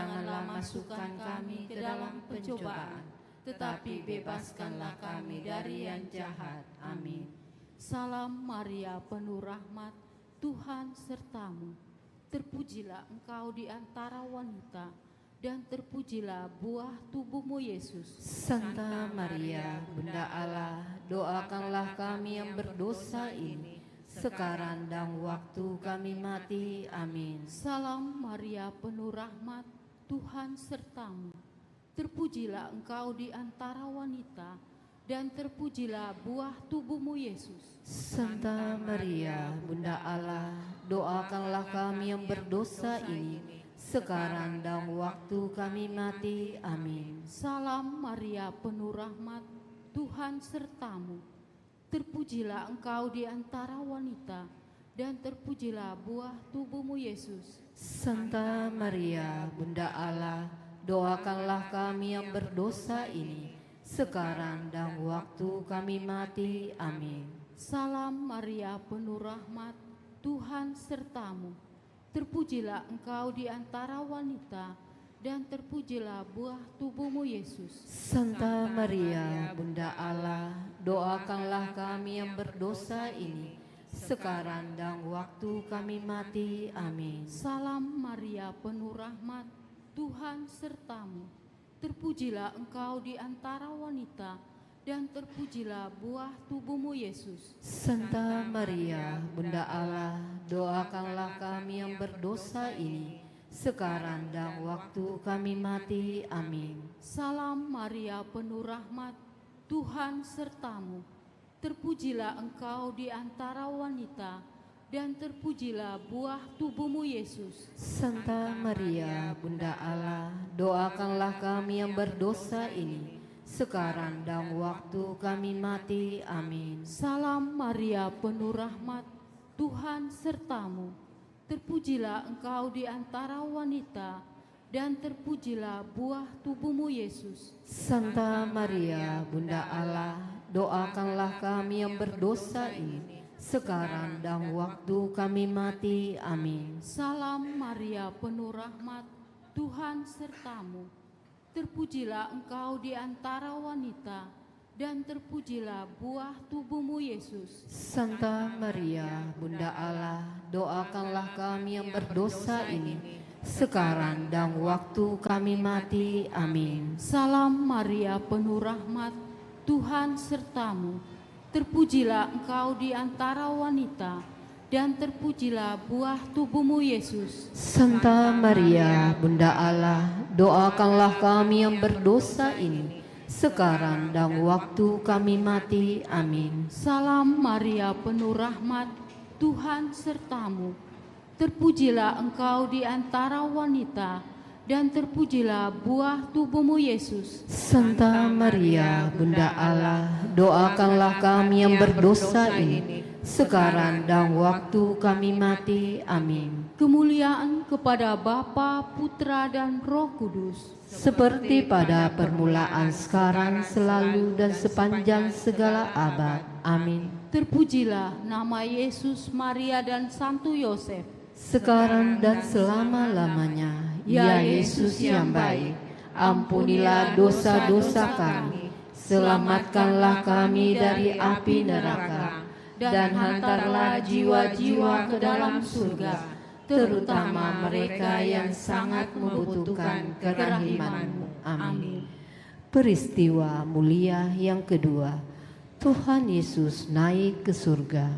janganlah masukkan kami ke dalam pencobaan, tetapi bebaskanlah kami dari yang jahat. Amin. Salam Maria, penuh rahmat, Tuhan sertamu. Terpujilah engkau di antara wanita, dan terpujilah buah tubuhmu Yesus. Santa Maria, Bunda Allah, doakanlah kami yang berdosa ini, sekarang dan waktu kami mati. Amin. Salam Maria, penuh rahmat, Tuhan sertamu. Terpujilah engkau di antara wanita, dan terpujilah buah tubuhmu Yesus. Santa Maria, Bunda Allah, doakanlah kami yang berdosa ini, sekarang dan waktu kami mati. Amin. Salam Maria, penuh rahmat, Tuhan sertamu. Terpujilah engkau di antara wanita, dan terpujilah buah tubuhmu Yesus. Santa Maria, Bunda Allah, doakanlah kami yang berdosa ini, sekarang dan waktu kami mati. Amin. Salam Maria, penuh rahmat, Tuhan sertamu. Terpujilah engkau di antara wanita, dan terpujilah buah tubuhmu Yesus. Santa Maria, Bunda Allah, doakanlah kami yang berdosa ini, sekarang dan waktu kami mati. Amin. Salam Maria, penuh rahmat, Tuhan sertamu. Terpujilah engkau di antara wanita, dan terpujilah buah tubuhmu Yesus. Santa Maria, Bunda Allah, doakanlah kami yang berdosa ini, sekarang dan waktu kami mati. Amin. Salam Maria, penuh rahmat, Tuhan sertamu. Terpujilah engkau di antara wanita, dan terpujilah buah tubuhmu Yesus. Santa Maria, Bunda Allah, doakanlah kami yang berdosa ini, sekarang dan waktu kami mati. Amin. Salam Maria, penuh rahmat, Tuhan sertamu. Terpujilah engkau di antara wanita, dan terpujilah buah tubuhmu Yesus. Santa Maria, Bunda Allah, doakanlah kami yang berdosa ini, sekarang dan waktu kami mati. Amin. Salam Maria, penuh rahmat, Tuhan sertamu. Terpujilah engkau di antara wanita, dan terpujilah buah tubuhmu Yesus. Santa Maria, Bunda Allah, doakanlah kami yang berdosa ini, sekarang dan waktu kami mati. Amin. Salam Maria, penuh rahmat, Tuhan sertamu. Terpujilah engkau di antara wanita, dan terpujilah buah tubuhmu Yesus. Santa Maria, Bunda Allah, doakanlah kami yang berdosa ini, sekarang dan waktu kami mati. Amin. Salam Maria, penuh rahmat, Tuhan sertamu. Terpujilah engkau di antara wanita, dan terpujilah buah tubuhmu Yesus. Santa Maria, Bunda Allah, doakanlah kami yang berdosa ini, sekarang dan waktu kami mati. Amin. Kemuliaan kepada Bapa, Putra, dan Roh Kudus, seperti pada permulaan, sekarang, selalu, dan sepanjang segala abad. Amin. Terpujilah nama Yesus, Maria, dan Santo Yosef, sekarang dan selama-lamanya. Ya Yesus yang baik, ampunilah dosa-dosa kami, selamatkanlah kami dari api neraka, dan hantarlah jiwa-jiwa ke dalam surga, terutama mereka yang sangat membutuhkan kerahiman-Mu. Amin. Peristiwa mulia yang kedua, Tuhan Yesus naik ke surga.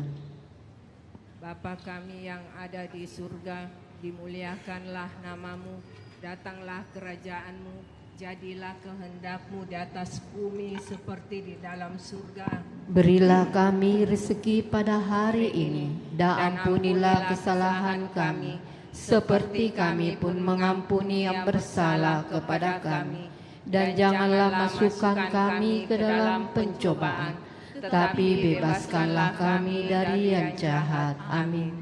Bapa kami yang ada di surga, dimuliakanlah namamu, datanglah kerajaanmu, jadilah kehendak-Mu di atas bumi seperti di dalam surga. Berilah kami rezeki pada hari ini, dan ampunilah kesalahan kami, seperti kami pun mengampuni yang bersalah kepada kami. Dan janganlah masukkan kami ke dalam pencobaan, tetapi bebaskanlah kami dari yang jahat. Amin.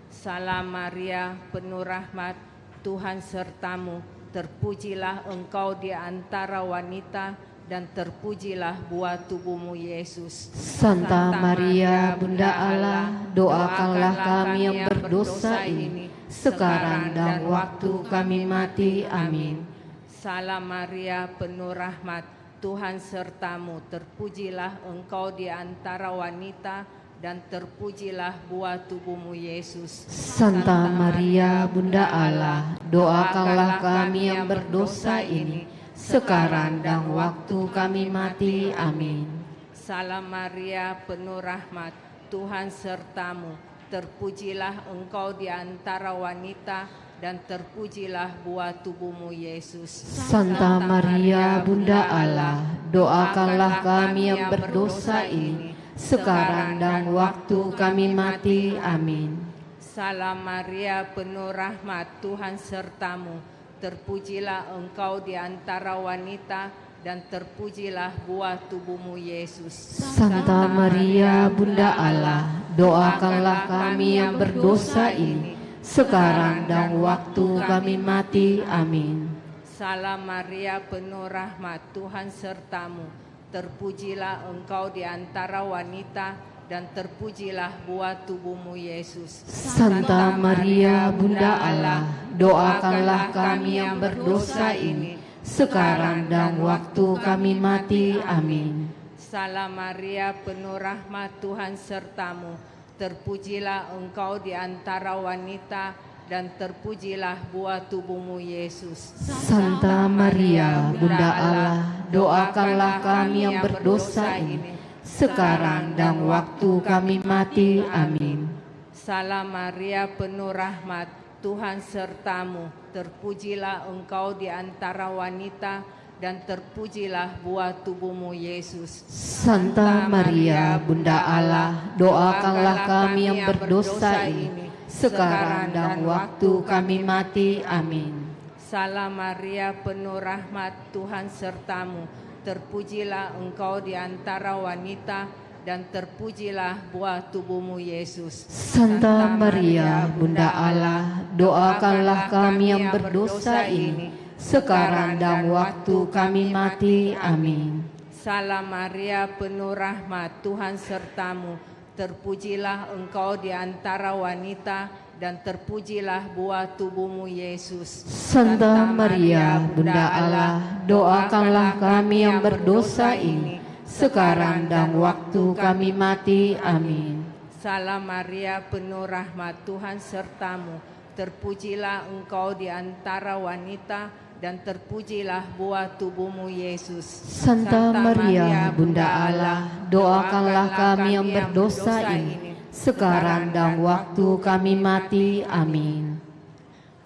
Salam Maria, penuh rahmat, Tuhan sertamu. Terpujilah engkau di antara wanita, dan terpujilah buah tubuhmu Yesus. Santa Maria, Bunda Allah, doakanlah kami yang berdosa ini, sekarang dan waktu kami mati. Amin. Salam Maria, penuh rahmat, Tuhan sertamu, terpujilah engkau di antara wanita, dan terpujilah buah tubuhmu Yesus. Santa Maria, Bunda Allah, doakanlah kami yang berdosa ini, sekarang dan waktu kami mati. Amin. Salam Maria, penuh rahmat, Tuhan sertamu, terpujilah engkau di antara wanita, dan terpujilah buah tubuhmu Yesus. Santa Maria, Bunda Allah, doakanlah kami yang berdosa ini, sekarang dan waktu kami mati. Amin. Salam Maria, penuh rahmat, Tuhan sertamu, terpujilah engkau di antara wanita, dan terpujilah buah tubuhmu Yesus. Santa Maria, Bunda Allah, doakanlah kami yang berdosa ini, sekarang dan waktu kami mati. Amin. Salam Maria, penuh rahmat, Tuhan sertamu, terpujilah engkau di antara wanita, dan terpujilah buah tubuhmu Yesus. Santa Maria, Bunda Allah, doakanlah kami yang berdosa ini, sekarang dan waktu kami mati. Amin. Salam Maria, penuh rahmat, Tuhan sertamu, terpujilah engkau di antara wanita, dan terpujilah buah tubuhmu Yesus. Santa Maria, Bunda Allah, doakanlah kami yang berdosa ini, sekarang dan waktu kami mati. Amin. Salam Maria, penuh rahmat, Tuhan sertamu, terpujilah engkau di antara wanita, dan terpujilah buah tubuhmu Yesus. Santa Maria, Bunda Allah, doakanlah kami yang berdosa ini, sekarang dan waktu kami mati. Amin. Salam Maria, penuh rahmat, Tuhan sertamu, terpujilah engkau di antara wanita, dan terpujilah buah tubuhmu Yesus. Santa Maria, Bunda Allah, doakanlah kami yang berdosa ini, sekarang dan waktu kami mati. Amin. Salam Maria, penuh rahmat, Tuhan sertamu, terpujilah engkau di antara wanita, dan terpujilah buah tubuhmu Yesus. Santa Maria, Bunda Allah, doakanlah kami yang berdosa ini, sekarang dan waktu kami mati. Amin. Salam Maria, penuh rahmat, Tuhan sertamu, terpujilah engkau di antara wanita, dan terpujilah buah tubuhmu Yesus. Santa Maria, Bunda Allah, doakanlah kami yang berdosa ini, sekarang dan waktu kami mati. Amin.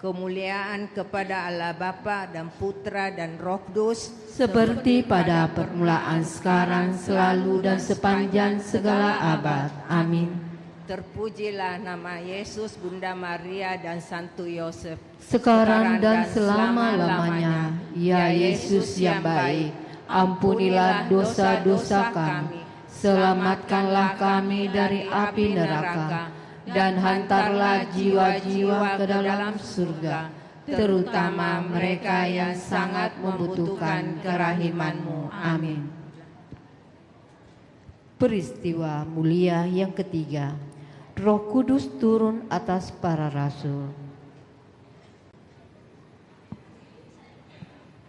Kemuliaan kepada Allah Bapa dan Putra dan Roh Kudus, seperti pada permulaan, sekarang, selalu, dan sepanjang segala abad. Amin. Terpujilah nama Yesus, Bunda Maria, dan Santo Yosef, sekarang dan selama-lamanya. Ya Yesus yang baik, ampunilah dosa-dosa kami, selamatkanlah kami dari api neraka, dan hantarlah jiwa-jiwa ke dalam surga, terutama mereka yang sangat membutuhkan kerahiman-Mu. Amin. Peristiwa mulia yang ketiga, Roh Kudus turun atas para rasul.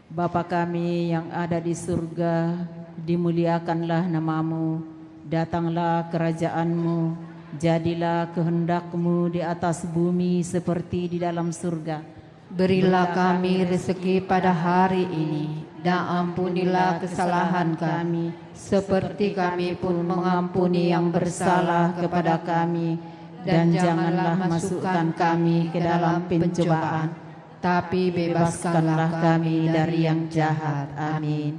Bapa kami yang ada di surga, dimuliakanlah nama-Mu, datanglah kerajaan-Mu, jadilah kehendak-Mu di atas bumi seperti di dalam surga. Berilah kami rezeki pada hari ini, dan ampunilah kesalahan kami, seperti kami pun mengampuni yang bersalah kepada kami. Dan janganlah masukkan kami ke dalam pencobaan, tapi bebaskanlah kami dari yang jahat. Amin.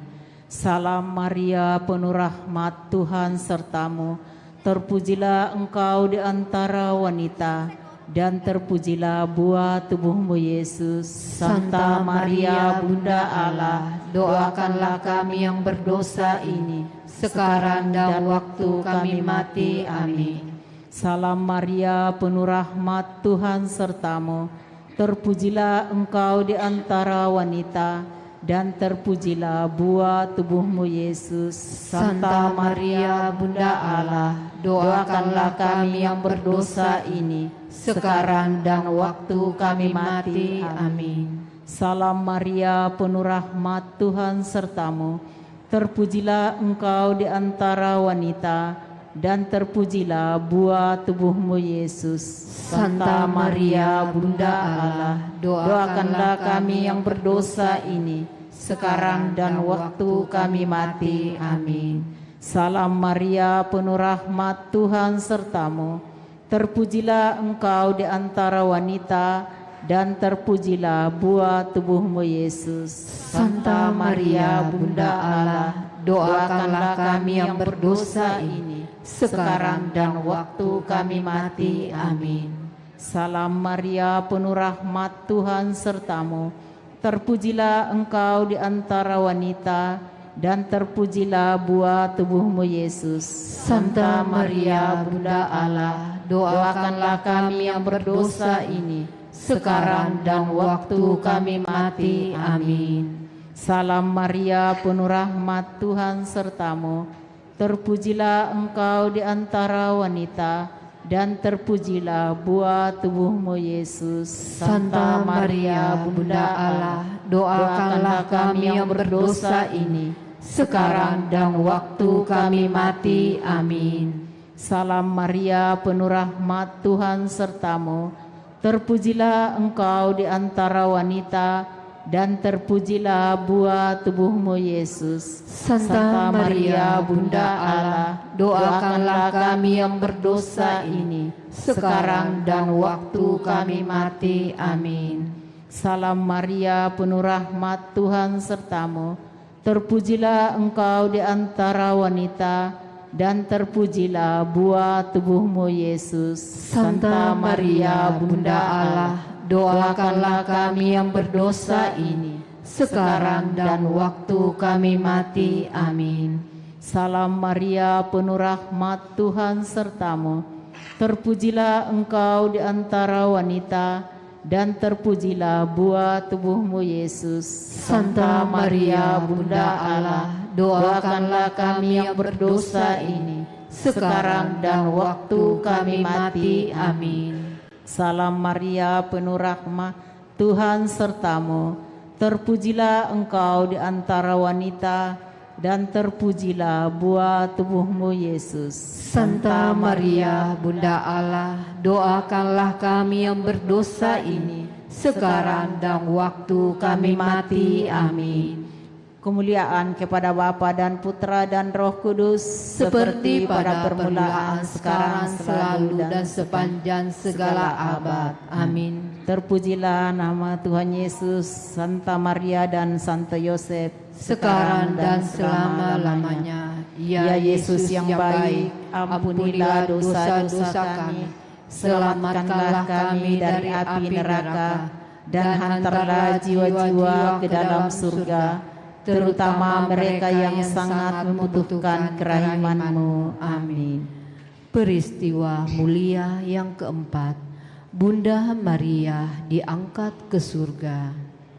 Salam Maria, penuh rahmat, Tuhan sertamu, terpujilah engkau di antara wanita, dan terpujilah buah tubuhmu Yesus. Santa Maria, Bunda Allah, doakanlah kami yang berdosa ini, sekarang dan waktu kami mati. Amin. Salam Maria, penuh rahmat, Tuhan sertamu, terpujilah engkau di antara wanita, dan terpujilah buah tubuhmu Yesus. Santa Maria, Bunda Allah, doakanlah kami yang berdosa ini, sekarang dan waktu kami mati. Amin. Salam Maria, penuh rahmat, Tuhan sertamu. Terpujilah engkau di antara wanita, dan terpujilah buah tubuhmu Yesus. Santa Maria, Bunda Allah, doakanlah kami yang berdosa ini, sekarang dan waktu kami mati. Amin. Salam Maria, penuh rahmat, Tuhan sertamu. Terpujilah engkau di antara wanita, dan terpujilah buah tubuhmu Yesus. Santa Maria, Bunda Allah, doakanlah kami yang berdosa ini, sekarang dan waktu kami mati. Amin. Salam Maria, penuh rahmat, Tuhan sertamu. Terpujilah engkau di antara wanita, dan terpujilah buah tubuhmu Yesus. Santa Maria, Bunda Allah, doakanlah kami yang berdosa ini, sekarang dan waktu kami mati. Amin. Salam Maria, penuh rahmat, Tuhan sertamu. Terpujilah engkau di antara wanita, dan terpujilah buah tubuhmu Yesus. Santa Maria, Bunda Allah, doakanlah kami yang berdosa ini, sekarang dan waktu kami mati. Amin. Salam Maria, penuh rahmat, Tuhan sertamu. Terpujilah engkau di antara wanita, dan terpujilah buah tubuhmu Yesus. Santa Maria, Bunda Allah, doakanlah kami yang berdosa ini, sekarang dan waktu kami mati. Amin. Salam Maria, penuh rahmat, Tuhan sertamu. Terpujilah engkau di antara wanita, dan terpujilah buah tubuhmu Yesus. Santa Maria, Bunda Allah, doakanlah kami yang berdosa ini, sekarang dan waktu kami mati. Amin. Salam Maria, penuh rahmat, Tuhan sertamu. Terpujilah engkau di antara wanita, dan terpujilah buah tubuhmu Yesus. Santa Maria, Bunda Allah, doakanlah kami yang berdosa ini, sekarang dan waktu kami mati. Amin. Salam Maria, penuh rahmat, Tuhan sertamu. Terpujilah engkau di antara wanita, dan terpujilah buah tubuhmu Yesus. Santa Maria, Bunda Allah, doakanlah kami yang berdosa ini, sekarang dan waktu kami mati. Amin. Kemuliaan kepada Bapa dan Putra dan Roh Kudus, seperti pada permulaan, sekarang, selalu, dan sepanjang segala abad. Amin. Terpujilah nama Tuhan Yesus, Santa Maria dan Santo Yosef, sekarang dan selama-lamanya. Ya Yesus yang baik, ampunilah dosa-dosa kami, selamatkanlah kami dari api neraka, dan hantarlah jiwa-jiwa ke dalam surga, terutama mereka yang sangat membutuhkan kerahiman-Mu. Amin. Peristiwa mulia yang keempat, Bunda Maria diangkat ke surga.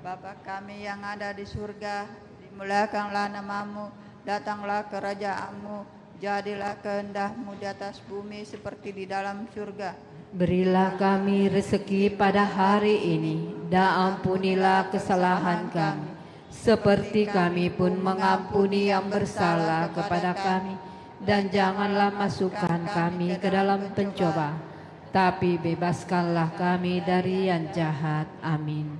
Bapa kami yang ada di surga, dimuliakanlah namamu, datanglah kerajaan-Mu, jadilah kehendak-Mu di atas bumi seperti di dalam surga. Berilah kami rezeki pada hari ini, dan ampunilah kesalahan kami, seperti kami pun mengampuni yang bersalah kepada kami. Dan janganlah masukkan kami ke dalam pencoba, tapi bebaskanlah kami dari yang jahat. Amin.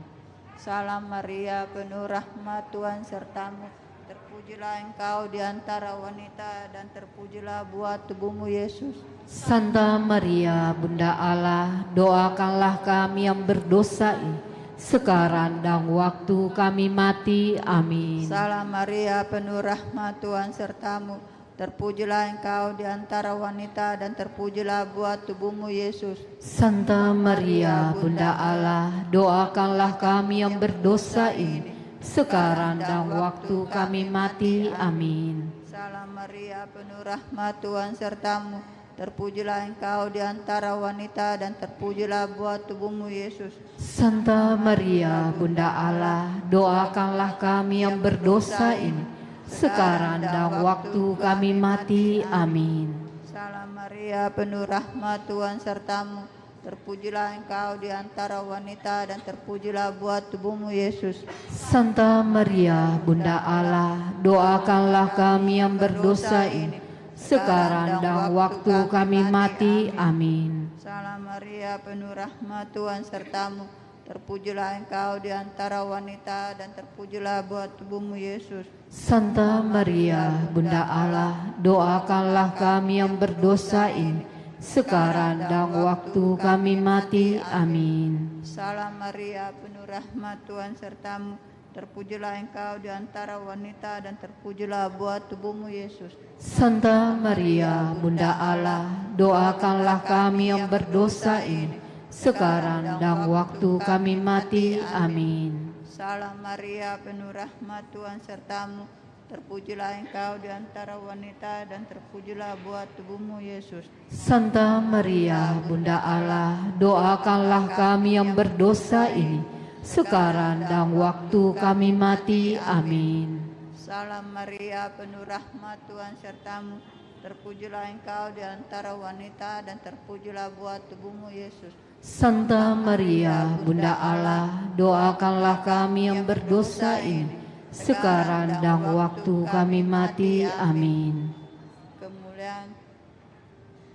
Salam Maria, penuh rahmat, Tuhan sertamu. Terpujilah engkau di antara wanita, dan terpujilah buah tubuhmu Yesus. Santa Maria, Bunda Allah, doakanlah kami yang berdosa ini, sekarang dan waktu kami mati. Amin. Salam Maria, penuh rahmat, Tuhan sertamu. Terpujilah engkau di antara wanita, dan terpujilah buah tubuhmu Yesus. Santa Maria, Bunda Allah, doakanlah kami yang berdosa ini, sekarang dan waktu kami mati. Amin. Salam Maria, penuh rahmat, Tuhan sertamu. Terpujilah engkau di antara wanita, dan terpujilah buah tubuhmu Yesus. Santa Maria, Bunda Allah, doakanlah kami yang berdosa ini, sekarang dan waktu kami mati. Amin. Salam Maria, penuh rahmat, Tuhan sertamu. terpujilah Engkau di antara wanita dan terpujilah buah tubuhmu Yesus. Santa Maria, Bunda Allah, doakanlah kami yang berdosa ini, sekarang dan waktu kami mati. Amin. Salam Maria, penuh rahmat, Tuhan sertamu. Terpujilah Engkau di antara wanita dan terpujilah buah tubuhmu Yesus. Santa Maria, Bunda Allah, doakanlah kami yang berdosa ini, sekarang dan waktu kami mati. Amin. Salam Maria, penuh rahmat, Tuhan sertamu. Terpujilah Engkau di antara wanita dan terpujilah buah tubuhmu Yesus. Santa Maria, Bunda Allah, doakanlah kami yang berdosa ini, sekarang dan waktu kami mati. Amin. Salam Maria, penuh rahmat, Tuhan sertamu. Terpujilah Engkau di antara wanita dan terpujilah buah tubuhmu Yesus. Santa Maria, Bunda Allah, doakanlah kami yang berdosa ini, sekarang dan waktu kami mati. Amin. Salam Maria, penuh rahmat, Tuhan sertamu. Terpujilah Engkau di antara wanita dan terpujilah buah tubuhmu Yesus. Santa Maria, Bunda Allah, doakanlah kami yang berdosa ini, sekarang dan waktu kami mati. Amin.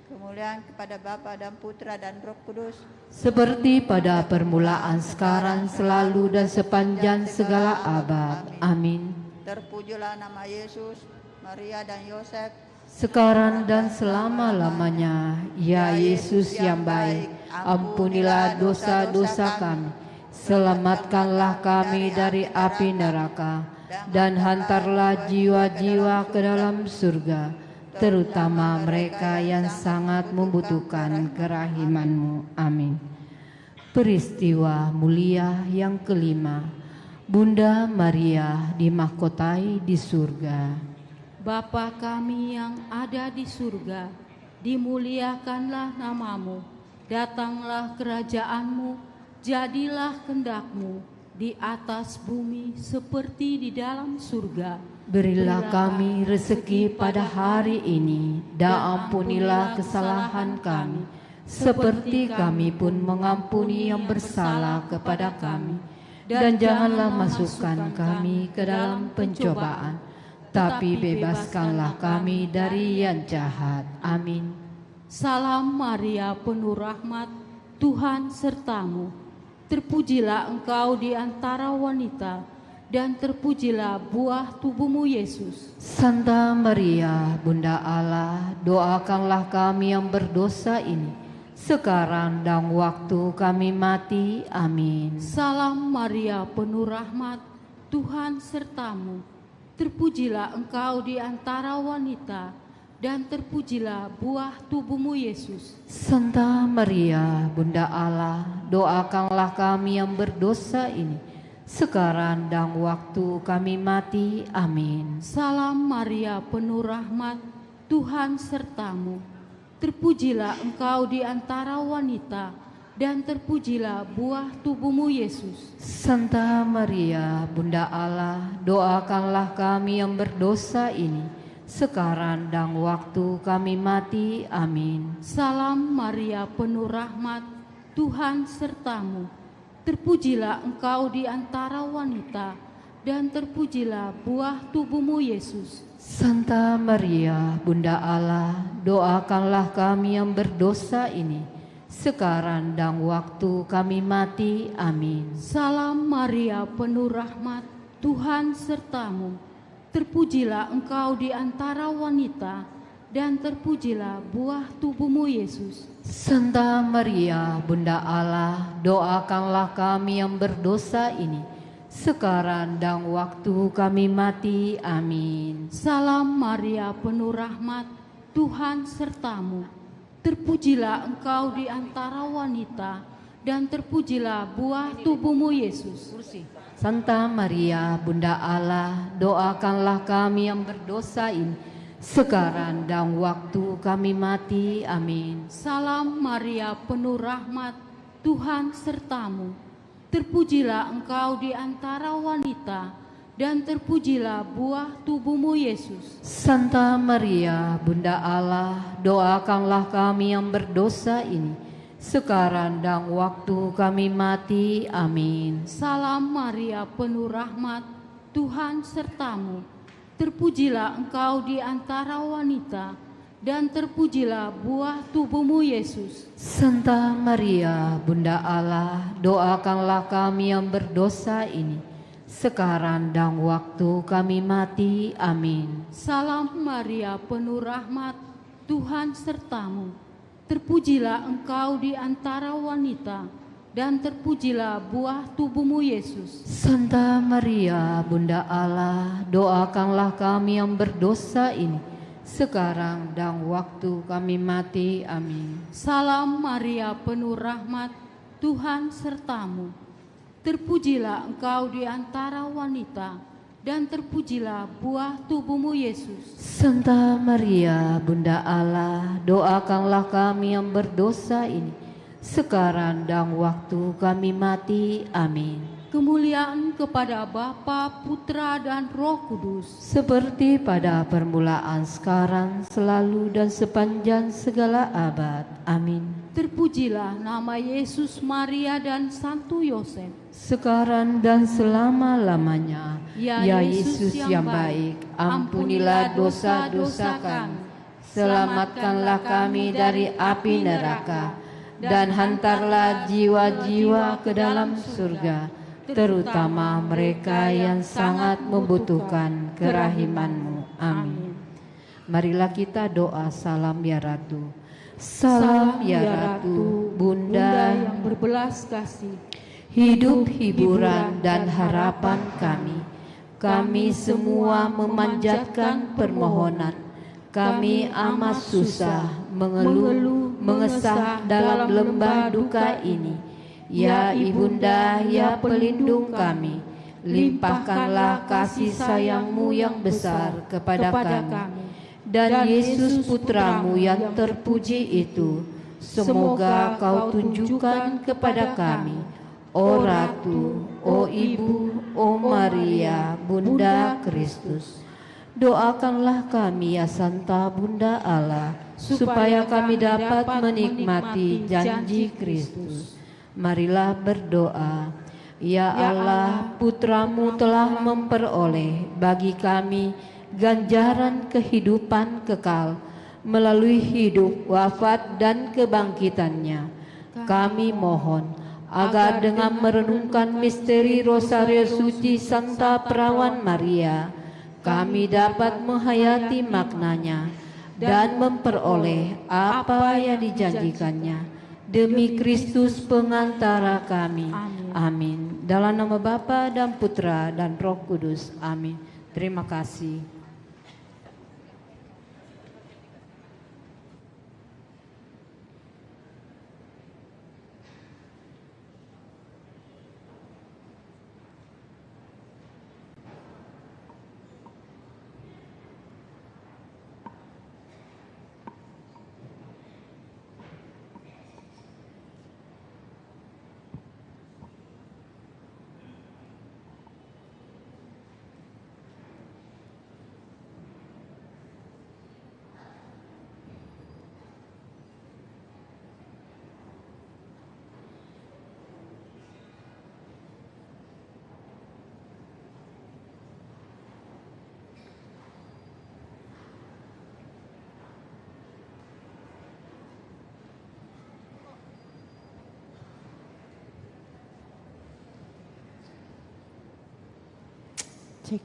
Kemuliaan kepada Bapa dan Putra dan Roh Kudus, seperti pada permulaan, sekarang, selalu, dan sepanjang segala abad. Amin. terpujilah nama Yesus, Maria dan Yosef, sekarang dan selama-lamanya. Ya Yesus yang baik, ampunilah dosa-dosa kami, selamatkanlah kami dari api neraka, dan hantarlah jiwa-jiwa ke dalam surga, terutama mereka yang sangat membutuhkan kerahiman-Mu. Amin. Peristiwa mulia yang kelima, Bunda Maria dimahkotai di surga. Bapa kami yang ada di surga, dimuliakanlah namamu, datanglah kerajaan-Mu, jadilah kehendak-Mu di atas bumi seperti di dalam surga. Berilah kami rezeki pada hari ini, dan ampunilah kesalahan kami, seperti kami pun mengampuni yang bersalah kepada kami. Dan janganlah masukkan kami ke dalam pencobaan, tapi bebaskanlah kami dari yang jahat. Amin. Salam Maria, penuh rahmat, Tuhan sertamu. Terpujilah engkau di antara wanita, dan terpujilah buah tubuhmu Yesus. Santa Maria, Bunda Allah, doakanlah kami yang berdosa ini, sekarang dan waktu kami mati. Amin. Salam Maria, penuh rahmat, Tuhan sertamu. Terpujilah engkau di antara wanita, dan terpujilah buah tubuhmu Yesus. Santa Maria, Bunda Allah, doakanlah kami yang berdosa ini, sekarang dan waktu kami mati. Amin. Salam Maria, penuh rahmat, Tuhan sertamu. Terpujilah engkau di antara wanita, dan terpujilah buah tubuhmu Yesus. Santa Maria, Bunda Allah, doakanlah kami yang berdosa ini, sekarang dan waktu kami mati. Amin. Salam Maria, penuh rahmat, Tuhan sertamu. Terpujilah engkau di antara wanita, dan terpujilah buah tubuhmu Yesus. Santa Maria, Bunda Allah, doakanlah kami yang berdosa ini, sekarang dan waktu kami mati. Amin. Salam Maria, penuh rahmat, Tuhan sertamu. Terpujilah engkau di antara wanita, dan terpujilah buah tubuhmu Yesus. Santa Maria, Bunda Allah, doakanlah kami yang berdosa ini, sekarang dan waktu kami mati. Amin. Salam Maria, penuh rahmat, Tuhan sertamu. Terpujilah engkau di antara wanita, dan terpujilah buah tubuhmu Yesus. Santa Maria, Bunda Allah, doakanlah kami yang berdosa ini, sekarang dan waktu kami mati. Amin. Salam Maria, penuh rahmat, Tuhan sertamu. Terpujilah engkau di antara wanita, dan terpujilah buah tubuhmu Yesus. Santa Maria, Bunda Allah, doakanlah kami yang berdosa ini, sekarang dan waktu kami mati. Amin. Salam Maria, penuh rahmat, Tuhan sertamu. Terpujilah engkau di antara wanita, dan terpujilah buah tubuhmu, Yesus. Santa Maria, Bunda Allah, doakanlah kami yang berdosa ini, sekarang dan waktu kami mati. Amin. Salam Maria, penuh rahmat, Tuhan sertamu. Terpujilah engkau di antara wanita, dan terpujilah buah tubuhmu, Yesus. Santa Maria, Bunda Allah, doakanlah kami yang berdosa ini, sekarang dan waktu kami mati. Amin. Salam Maria, penuh rahmat, Tuhan sertamu. Terpujilah engkau di antara wanita, dan terpujilah buah tubuhmu, Yesus. Santa Maria, Bunda Allah, doakanlah kami yang berdosa ini, sekarang dan waktu kami mati. Amin. Kemuliaan kepada Bapa, Putra, dan Roh Kudus, Seperti pada permulaan, sekarang, selalu, dan sepanjang segala abad. Amin. terpujilah nama Yesus, Maria, dan Santo Yosef. Sekarang dan selama-lamanya. Ya Yesus yang baik, ampunilah dosa-dosa kami, selamatkanlah kami dari api neraka, dan hantarlah jiwa-jiwa ke dalam surga, terutama mereka yang sangat membutuhkan kerahiman-Mu. Amin. Marilah kita doa salam ya Ratu. Salam ya Ratu, Bunda yang berbelas kasih, hidup, hiburan, dan harapan kami. Kami semua memanjatkan permohonan. Kami amat susah, mengeluh, mengesah dalam lembah duka ini. Ya Ibunda, ya pelindung kami, limpahkanlah kasih sayang-Mu yang besar kepada kami. Dan Yesus Putramu yang terpuji itu, semoga Kau tunjukkan kepada kami, O Ratu, O Ibu, O Maria, Bunda Kristus. Doakanlah kami ya Santa Bunda Allah, supaya kami dapat menikmati janji Kristus. Marilah berdoa. Ya Allah, Putramu telah memperoleh bagi kami ganjaran kehidupan kekal melalui hidup, wafat, dan kebangkitannya. Kami mohon agar dengan merenungkan misteri Rosario Suci Santa Perawan Maria, kami dapat menghayati maknanya dan memperoleh apa yang dijanjikannya. Demi Kristus pengantara kami. Amin. Dalam nama Bapa dan Putra dan Roh Kudus. Amin. Terima kasih. Cek.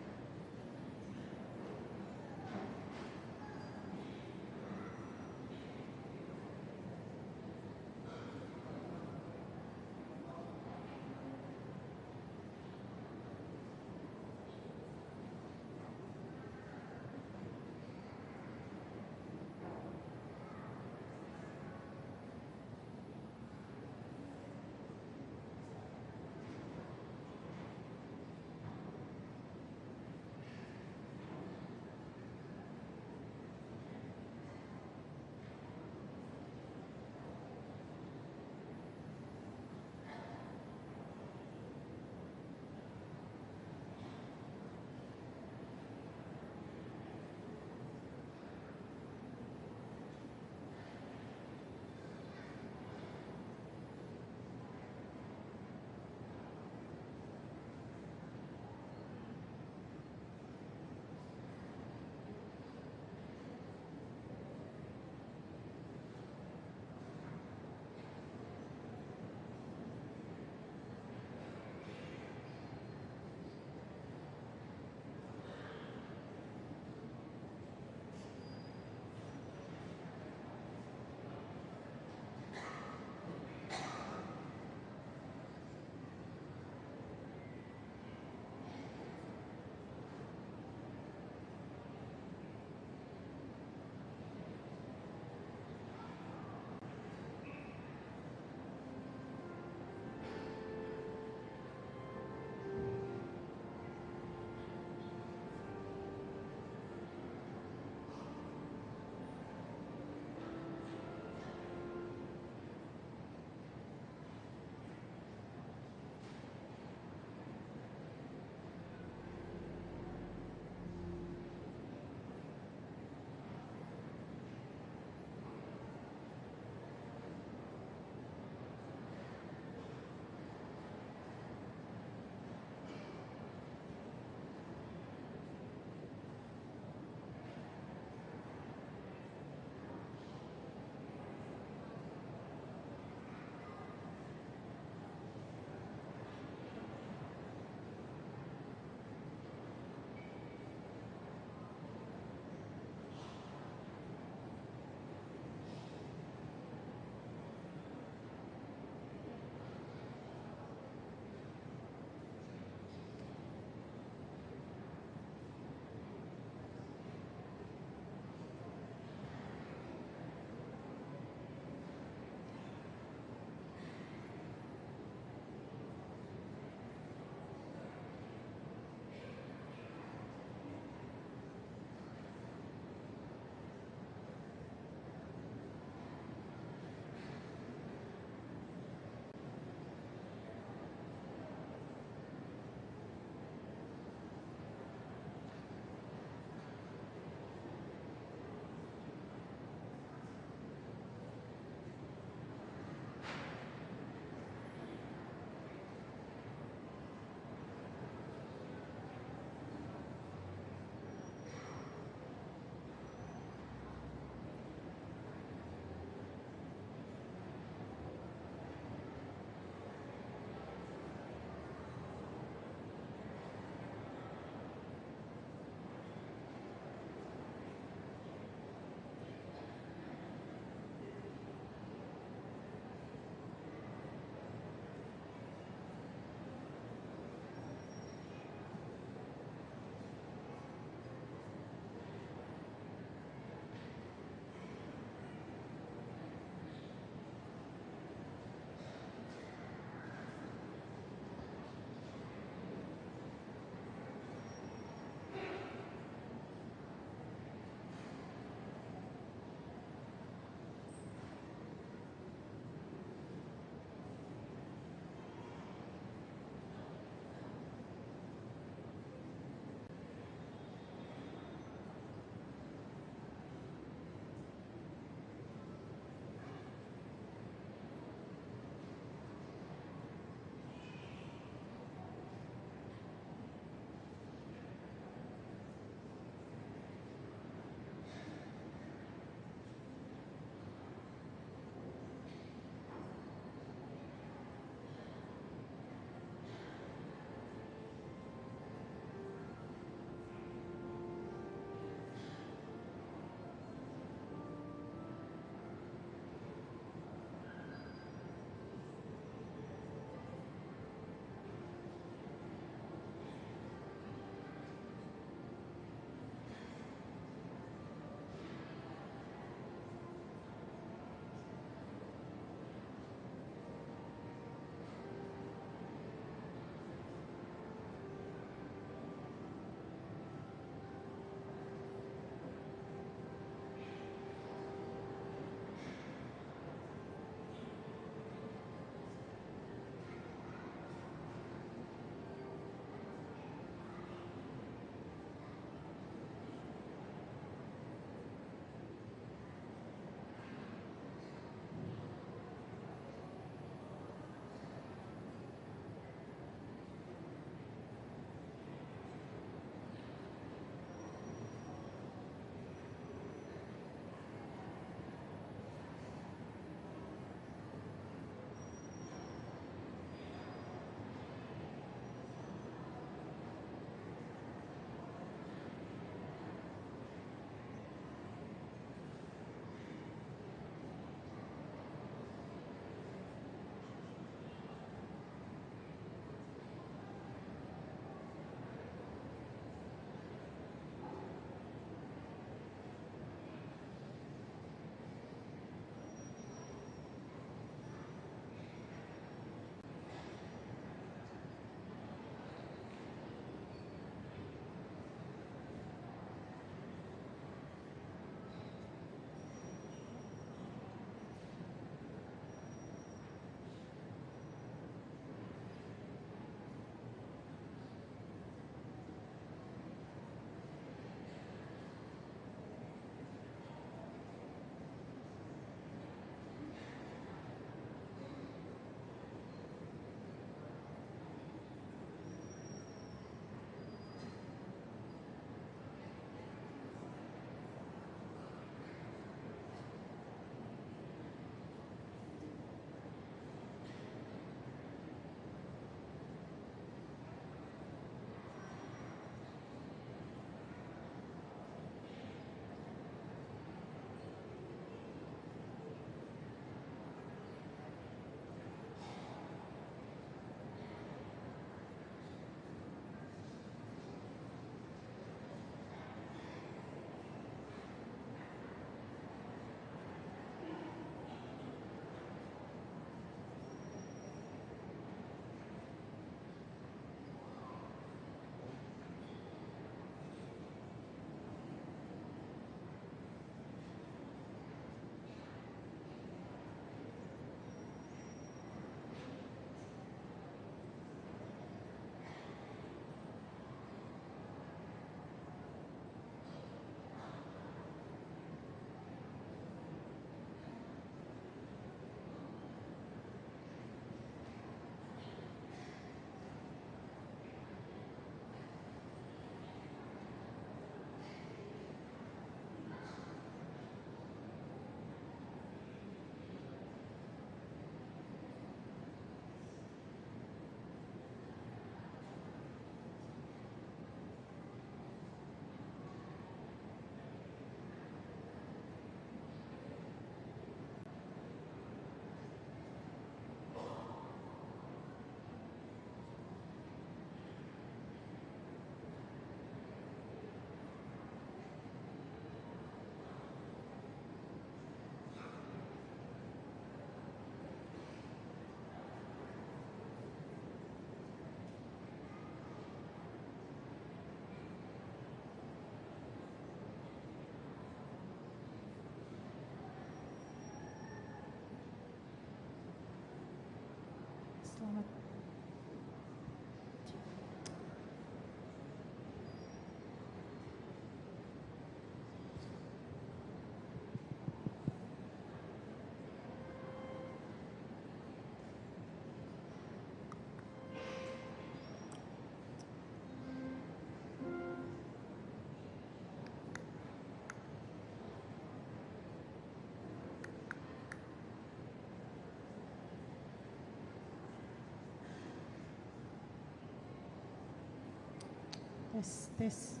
Tes, tes.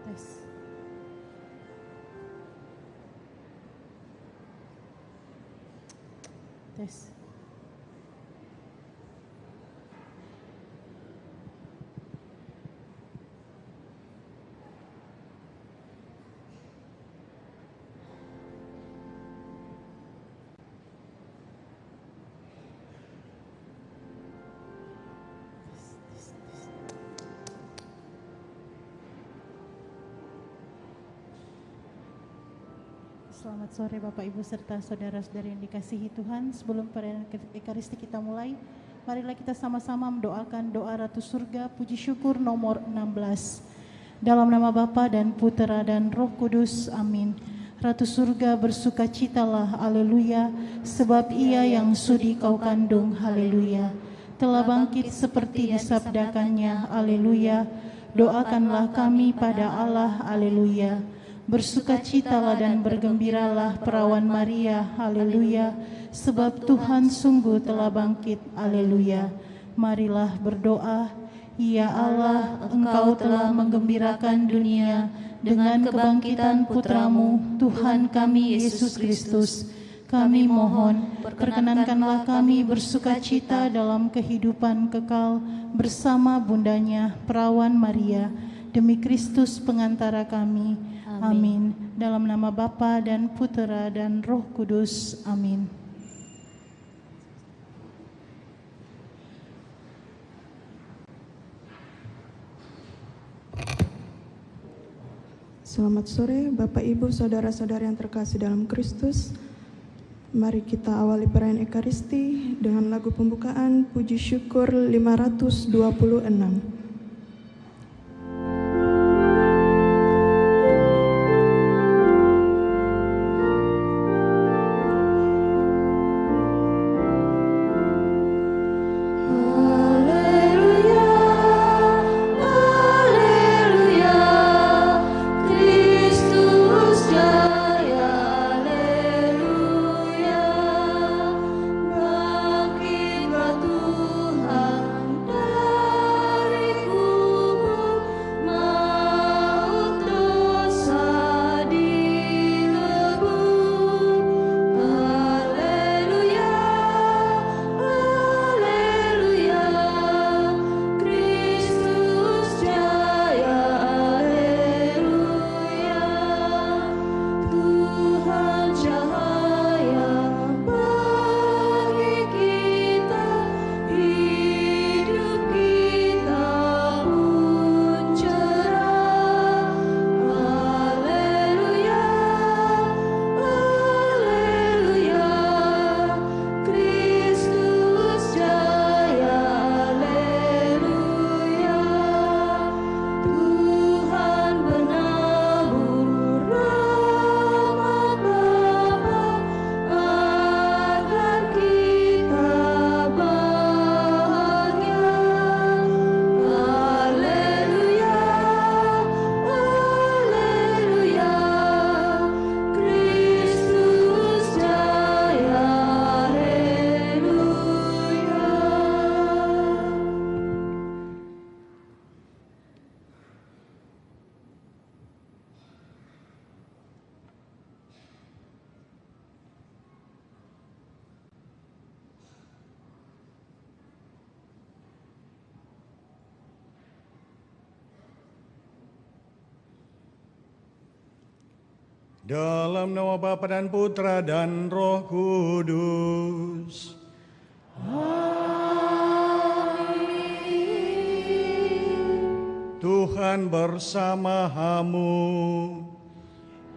Tes. Tes. Selamat sore Bapak Ibu serta saudara-saudari yang dikasihi Tuhan. Sebelum perayaan Ekaristi kita mulai, marilah kita sama-sama mendoakan doa Ratu Surga Puji Syukur nomor 16. Dalam nama Bapa dan Putera dan Roh Kudus, amin. Ratu Surga bersukacitalah, haleluya, sebab Ia yang sudi kau kandung, haleluya, telah bangkit seperti disabdakannya, haleluya. Doakanlah kami pada Allah, haleluya. Bersukacitalah dan bergembiralah perawan Maria, haleluya, sebab Tuhan sungguh telah bangkit, haleluya. Marilah berdoa. Ya Allah, Engkau telah menggembirakan dunia dengan kebangkitan Putramu, Tuhan kami Yesus Kristus. Kami mohon, perkenankanlah kami bersukacita dalam kehidupan kekal bersama bundanya, perawan Maria, demi Kristus pengantara kami. Amin. Dalam nama Bapa dan Putera dan Roh Kudus. Amin. Selamat sore Bapak Ibu saudara-saudari yang terkasih dalam Kristus. Mari kita awali perayaan Ekaristi dengan lagu pembukaan Puji Syukur 526. Dalam nama Bapa dan Putra dan Roh Kudus. Amin. Tuhan bersama-Mu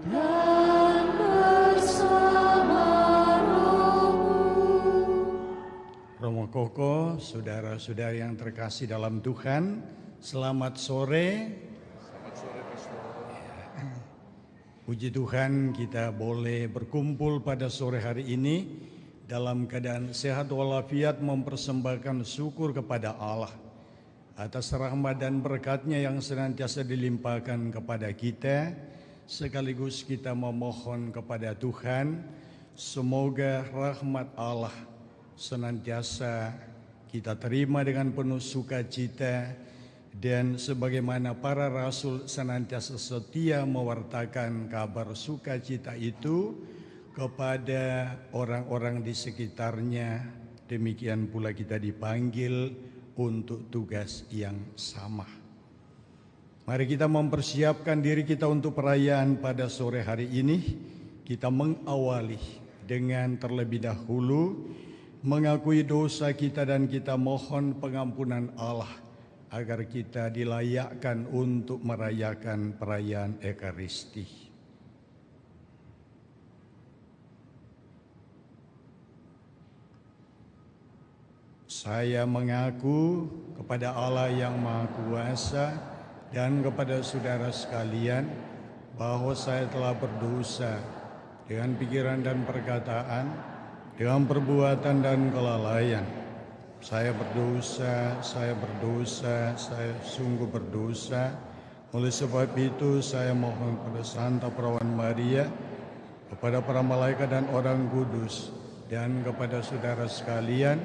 dan bersama rohmu. Romo Koko, saudara-saudari yang terkasih dalam Tuhan, selamat sore. Puji Tuhan, kita boleh berkumpul pada sore hari ini dalam keadaan sehat walafiat, mempersembahkan syukur kepada Allah atas rahmat dan berkat-Nya yang senantiasa dilimpahkan kepada kita. Sekaligus kita memohon kepada Tuhan, semoga rahmat Allah senantiasa kita terima dengan penuh sukacita Dan sebagaimana para rasul senantiasa setia mewartakan kabar sukacita itu kepada orang-orang di sekitarnya, demikian pula kita dipanggil untuk tugas yang sama. Mari kita mempersiapkan diri kita untuk perayaan pada sore hari ini. Kita mengawali dengan terlebih dahulu mengakui dosa kita dan kita mohon pengampunan Allah agar kita dilayakkan untuk merayakan perayaan Ekaristi. Saya mengaku kepada Allah yang Maha Kuasa dan kepada saudara sekalian bahwa saya telah berdosa dengan pikiran dan perkataan, dengan perbuatan dan kelalaian. Saya berdosa, saya sungguh berdosa. Oleh sebab itu saya mohon kepada Santa Perawan Maria, kepada para malaikat dan orang kudus, dan kepada saudara sekalian,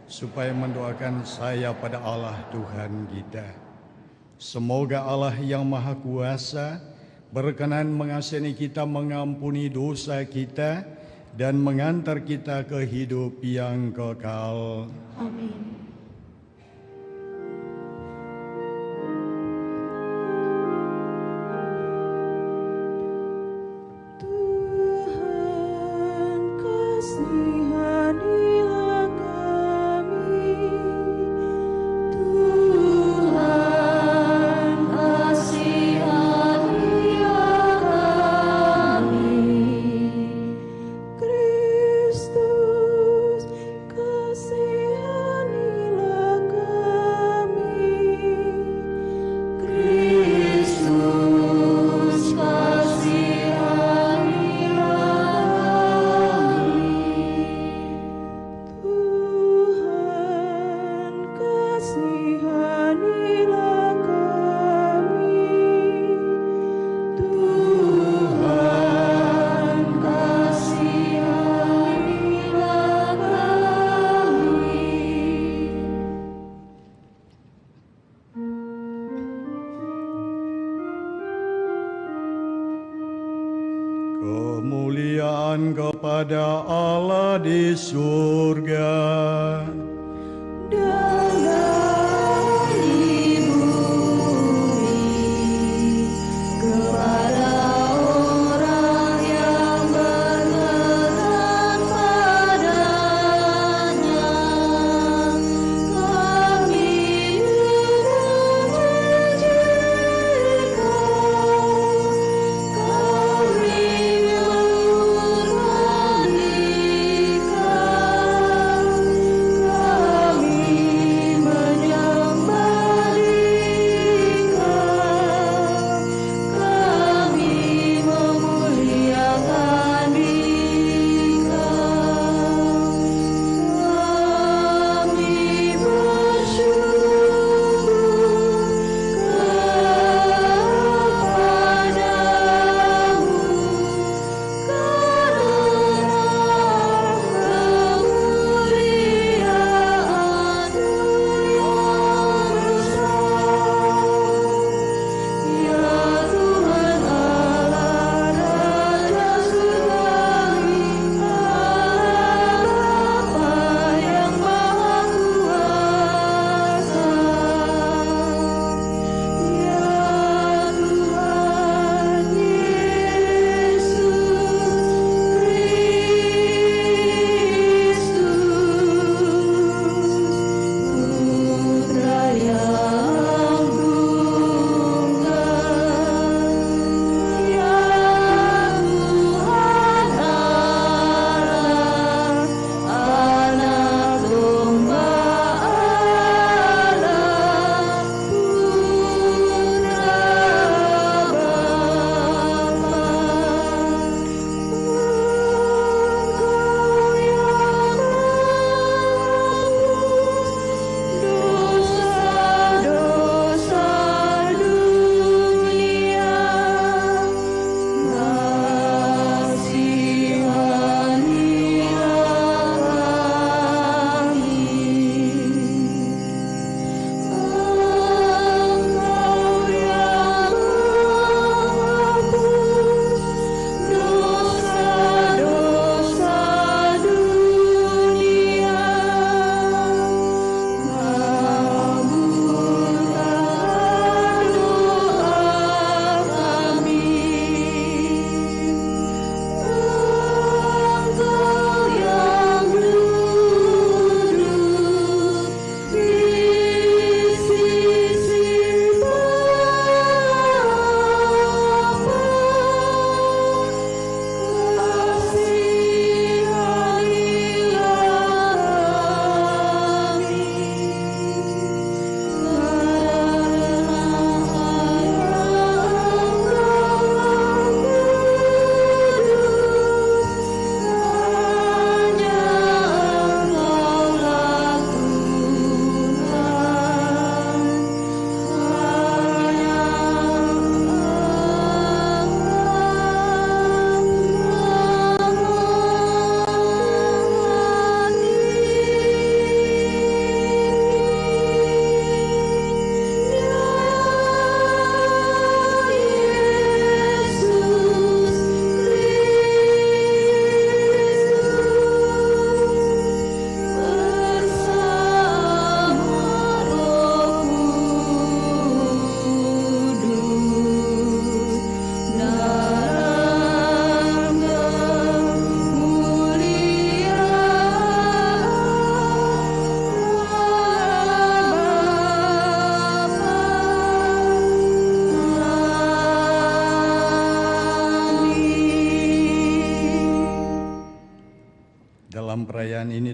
supaya mendoakan saya pada Allah Tuhan kita. Semoga Allah yang Maha Kuasa berkenan mengasihani kita, mengampuni dosa kita, dan mengantar kita ke hidup yang kekal. Amin. Kemuliaan kepada Allah di surga. Kau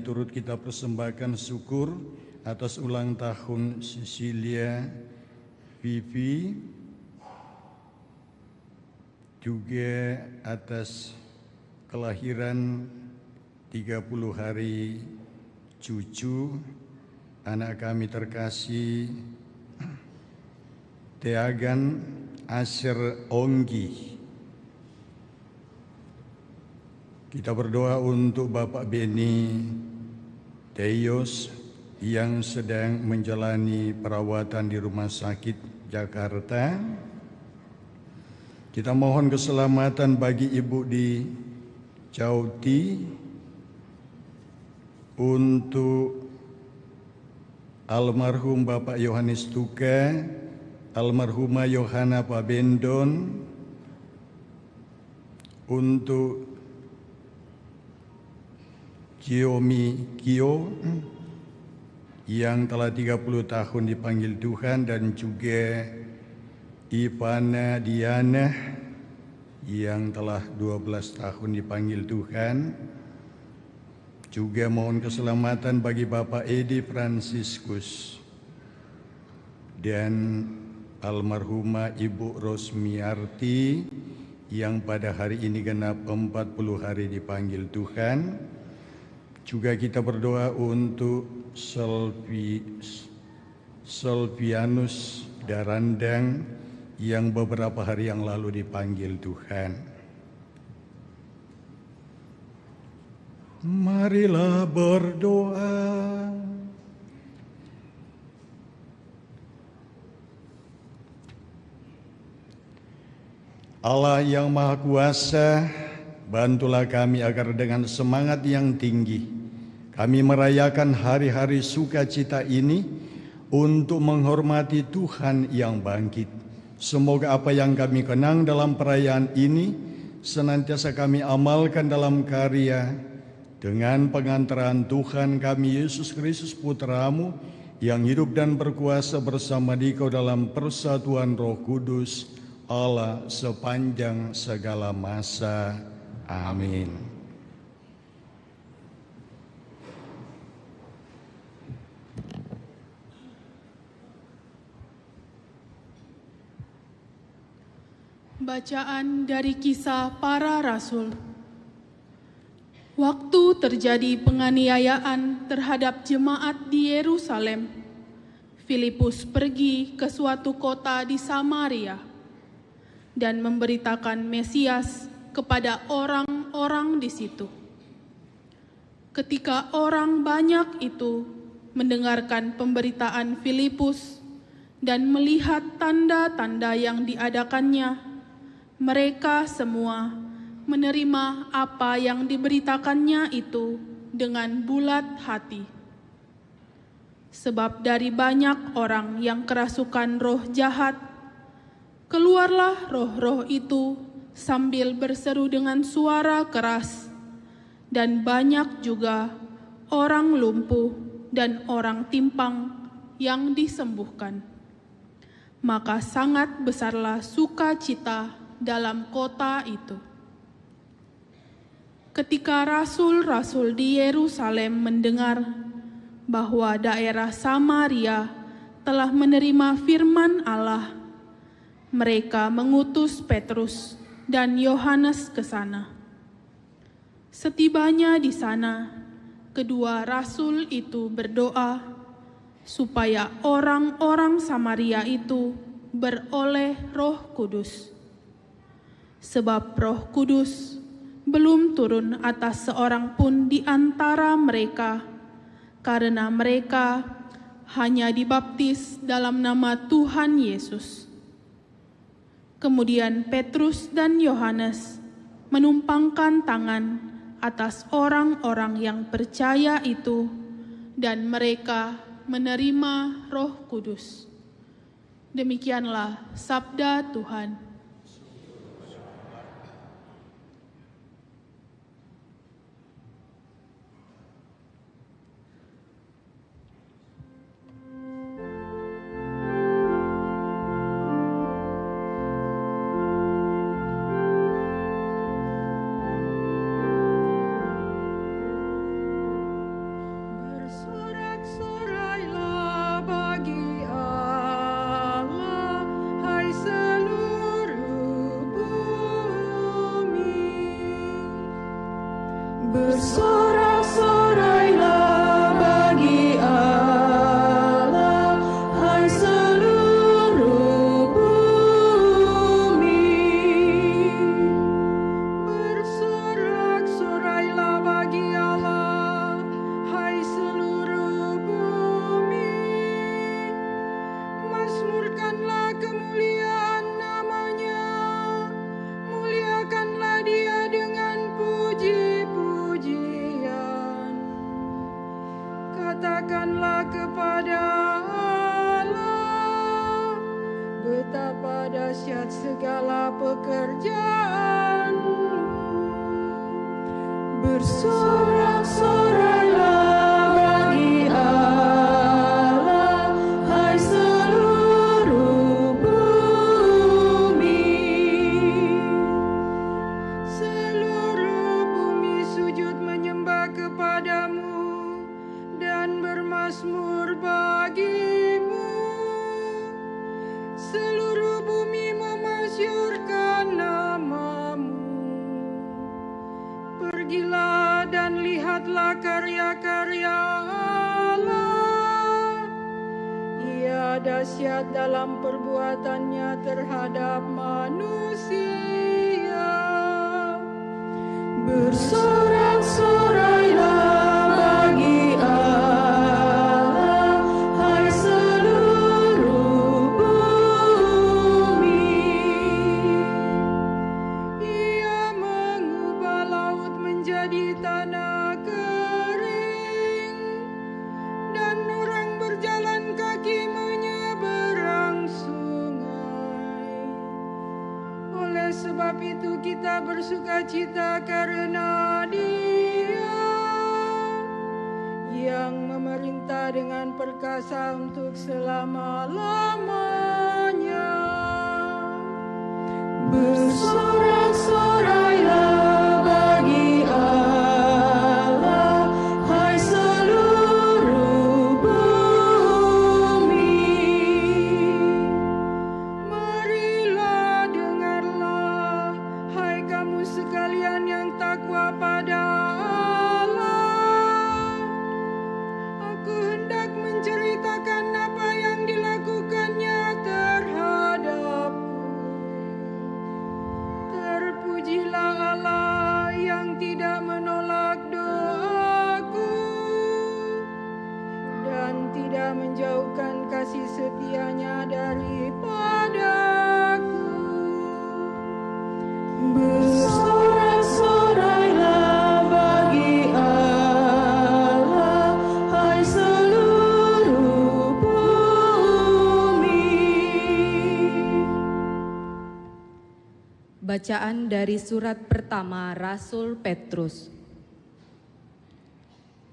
turut kita persembahkan syukur atas ulang tahun Cecilia Vivi, juga atas kelahiran 30 hari cucu anak kami terkasih Teagan Asher Onggi. Kita berdoa untuk Bapak Beni Teos yang sedang menjalani perawatan di Rumah Sakit Jakarta. Kita mohon keselamatan bagi Ibu di Cauti, untuk almarhum Bapak Yohanes Tuka, almarhumah Yohana Pabendon, untuk Kiomi Kio yang telah 30 tahun dipanggil Tuhan, dan juga Ivana Diana yang telah 12 tahun dipanggil Tuhan. Juga mohon keselamatan bagi Bapak Edi Franciscus dan almarhumah Ibu Rosmiarti yang pada hari ini genap 40 hari dipanggil Tuhan. Juga kita berdoa untuk Selvianus Darandang yang beberapa hari yang lalu dipanggil Tuhan. Marilah berdoa. Allah yang Maha Kuasa, bantulah kami agar dengan semangat yang tinggi kami merayakan hari-hari sukacita ini untuk menghormati Tuhan yang bangkit. Semoga apa yang kami kenang dalam perayaan ini senantiasa kami amalkan dalam karya dengan pengantaran Tuhan kami Yesus Kristus Putra-Mu yang hidup dan berkuasa bersama Dikau dalam persatuan Roh Kudus, Allah sepanjang segala masa. Amin. Bacaan dari Kisah Para Rasul. Waktu terjadi penganiayaan terhadap jemaat di Yerusalem, Filipus pergi ke suatu kota di Samaria dan memberitakan Mesias kepada orang-orang di situ. Ketika orang banyak itu mendengarkan pemberitaan Filipus dan melihat tanda-tanda yang diadakannya, mereka semua menerima apa yang diberitakannya itu dengan bulat hati. Sebab dari banyak orang yang kerasukan roh jahat, keluarlah roh-roh itu sambil berseru dengan suara keras, dan banyak juga orang lumpuh dan orang timpang yang disembuhkan. Maka sangat besarlah sukacita dalam kota itu. Ketika rasul-rasul di Yerusalem mendengar bahwa daerah Samaria telah menerima firman Allah, mereka mengutus Petrus dan Yohanes ke sana. Setibanya di sana, kedua rasul itu berdoa supaya orang-orang Samaria itu beroleh Roh Kudus. Sebab Roh Kudus belum turun atas seorang pun di antara mereka, karena mereka hanya dibaptis dalam nama Tuhan Yesus. Kemudian Petrus dan Yohanes menumpangkan tangan atas orang-orang yang percaya itu, dan mereka menerima Roh Kudus. Demikianlah sabda Tuhan. Mazmurkanlah kemuliaan namanya, muliakanlah dia dengan puji-pujian. Katakanlah kepada Allah, betapa dahsyat segala pekerjaan-Mu. Bersorak-sorailah bagi Allah, hai seluruh bumi. Seluruh bumi sujud menyembah kepada-Mu dan bermazmur bagi-Mu. Seluruh bumi memasyurkan nama-Mu. Pergilah dan lihatlah karya-karya Allah. Ia dahsyat dalam perbuatannya terhadap manusia. Bersorak-sorailah bagi Allah, hai seluruh bumi. Ia mengubah laut menjadi tanah kering, dan orang berjalan kaki menyeberang sungai. Oleh sebab itu kita bersukacita karena Dia yang memerintah dengan perkasa untuk selama-lamanya. Bersorak-sorailah bagi Allah, hai seluruh bumi. Marilah dengarlah, hai kamu sekalian yang takwa pada Allah. Aku hendak menceritakan apa yang dilakukannya terhadapku. Terpujilah Allah yang tidak menolak doaku dan tidak menjauhkan kasih setia-Nya daripadaku. Bersorak-sorailah bagi Allah, hai seluruh bumi. Bacaan dari surat pertama Rasul Petrus.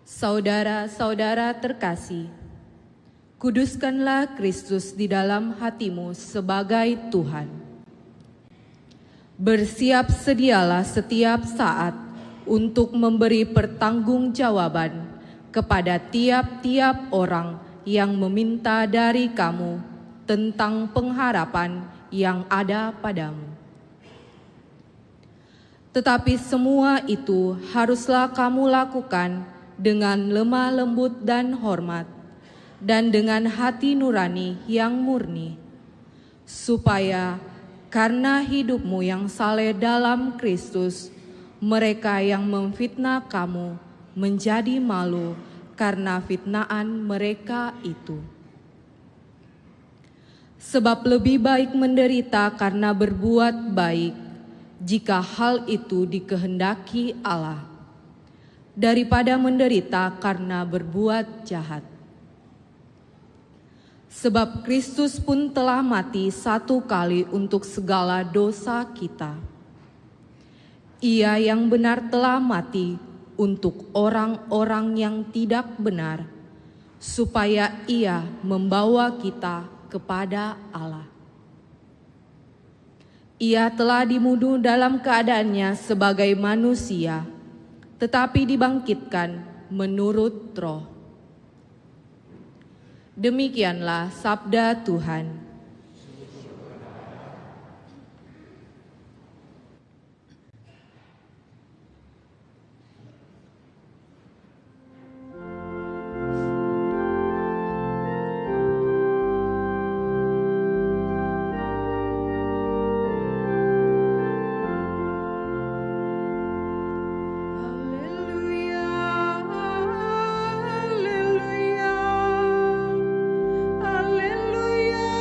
Saudara-saudara terkasih, kuduskanlah Kristus di dalam hatimu sebagai Tuhan. Bersiap sedialah setiap saat untuk memberi pertanggungjawaban kepada tiap-tiap orang yang meminta dari kamu tentang pengharapan yang ada padamu. Tetapi semua itu haruslah kamu lakukan dengan lemah lembut dan hormat, dan dengan hati nurani yang murni, supaya karena hidupmu yang saleh dalam Kristus, mereka yang memfitnah kamu menjadi malu karena fitnaan mereka itu. Sebab lebih baik menderita karena berbuat baik, jika hal itu dikehendaki Allah, daripada menderita karena berbuat jahat. Sebab Kristus pun telah mati satu kali untuk segala dosa kita. Ia yang benar telah mati untuk orang-orang yang tidak benar, supaya Ia membawa kita kepada Allah. Ia telah dibunuh dalam keadaannya sebagai manusia, tetapi dibangkitkan menurut Roh. Demikianlah sabda Tuhan. Haleluya, haleluya,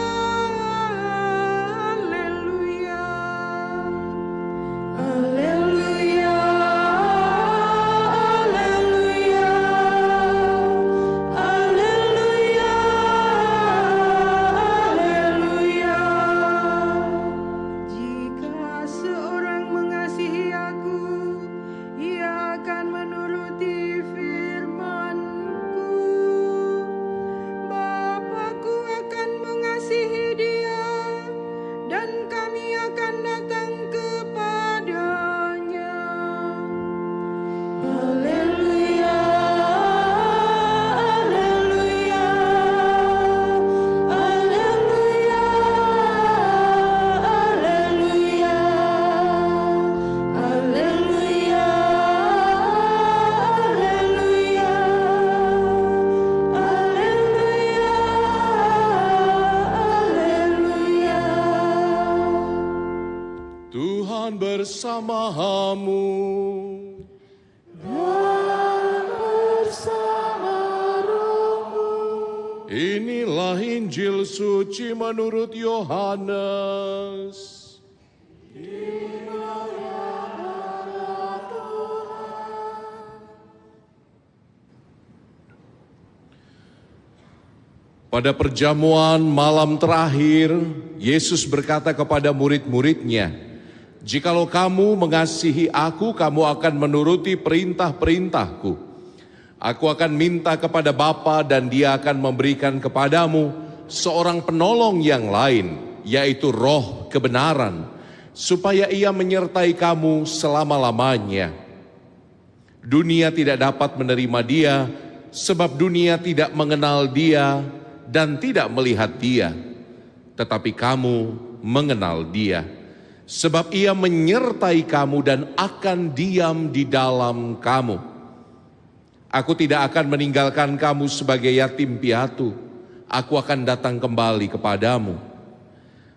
Tuhan bersamamu. Dan bersama rohmu. Inilah Injil suci menurut Yohanes. Pada perjamuan malam terakhir, Yesus berkata kepada murid-muridnya, "Jikalau kamu mengasihi aku, kamu akan menuruti perintah-perintahku. Aku akan minta kepada Bapa dan Dia akan memberikan kepadamu seorang penolong yang lain, yaitu Roh kebenaran, supaya Ia menyertai kamu selama-lamanya. Dunia tidak dapat menerima Dia, sebab dunia tidak mengenal Dia dan tidak melihat Dia. Tetapi kamu mengenal Dia, sebab Ia menyertai kamu dan akan diam di dalam kamu. Aku tidak akan meninggalkan kamu sebagai yatim piatu. Aku akan datang kembali kepadamu.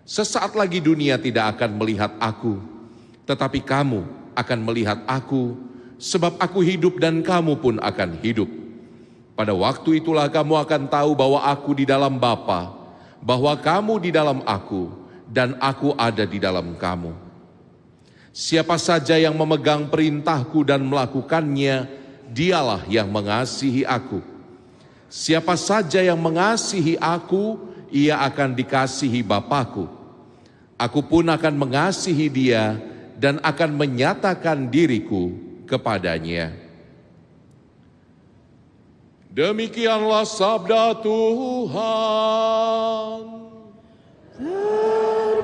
Sesaat lagi dunia tidak akan melihat aku, tetapi kamu akan melihat aku, sebab aku hidup dan kamu pun akan hidup. Pada waktu itulah kamu akan tahu bahwa aku di dalam Bapa, bahwa kamu di dalam aku, dan aku ada di dalam kamu. Siapa saja yang memegang perintahku dan melakukannya, dialah yang mengasihi aku. Siapa saja yang mengasihi aku, ia akan dikasihi Bapa-Ku. Aku pun akan mengasihi dia dan akan menyatakan diriku kepadanya." Demikianlah sabda Tuhan.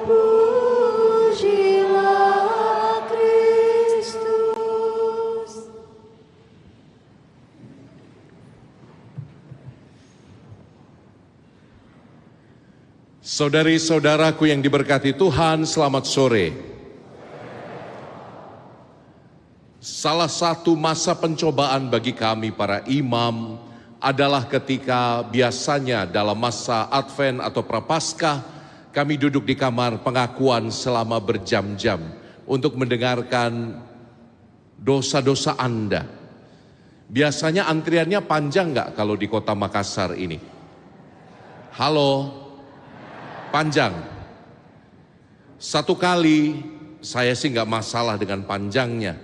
Terpujilah Kristus. Saudari-saudaraku yang diberkati Tuhan, selamat sore. Salah satu masa pencobaan bagi kami para imam adalah ketika biasanya dalam masa Advent atau Prapaskah kami duduk di kamar pengakuan selama berjam-jam untuk mendengarkan dosa-dosa Anda. Biasanya antriannya panjang nggak kalau di kota Makassar ini? Halo? Panjang? Satu kali saya sih nggak masalah dengan panjangnya.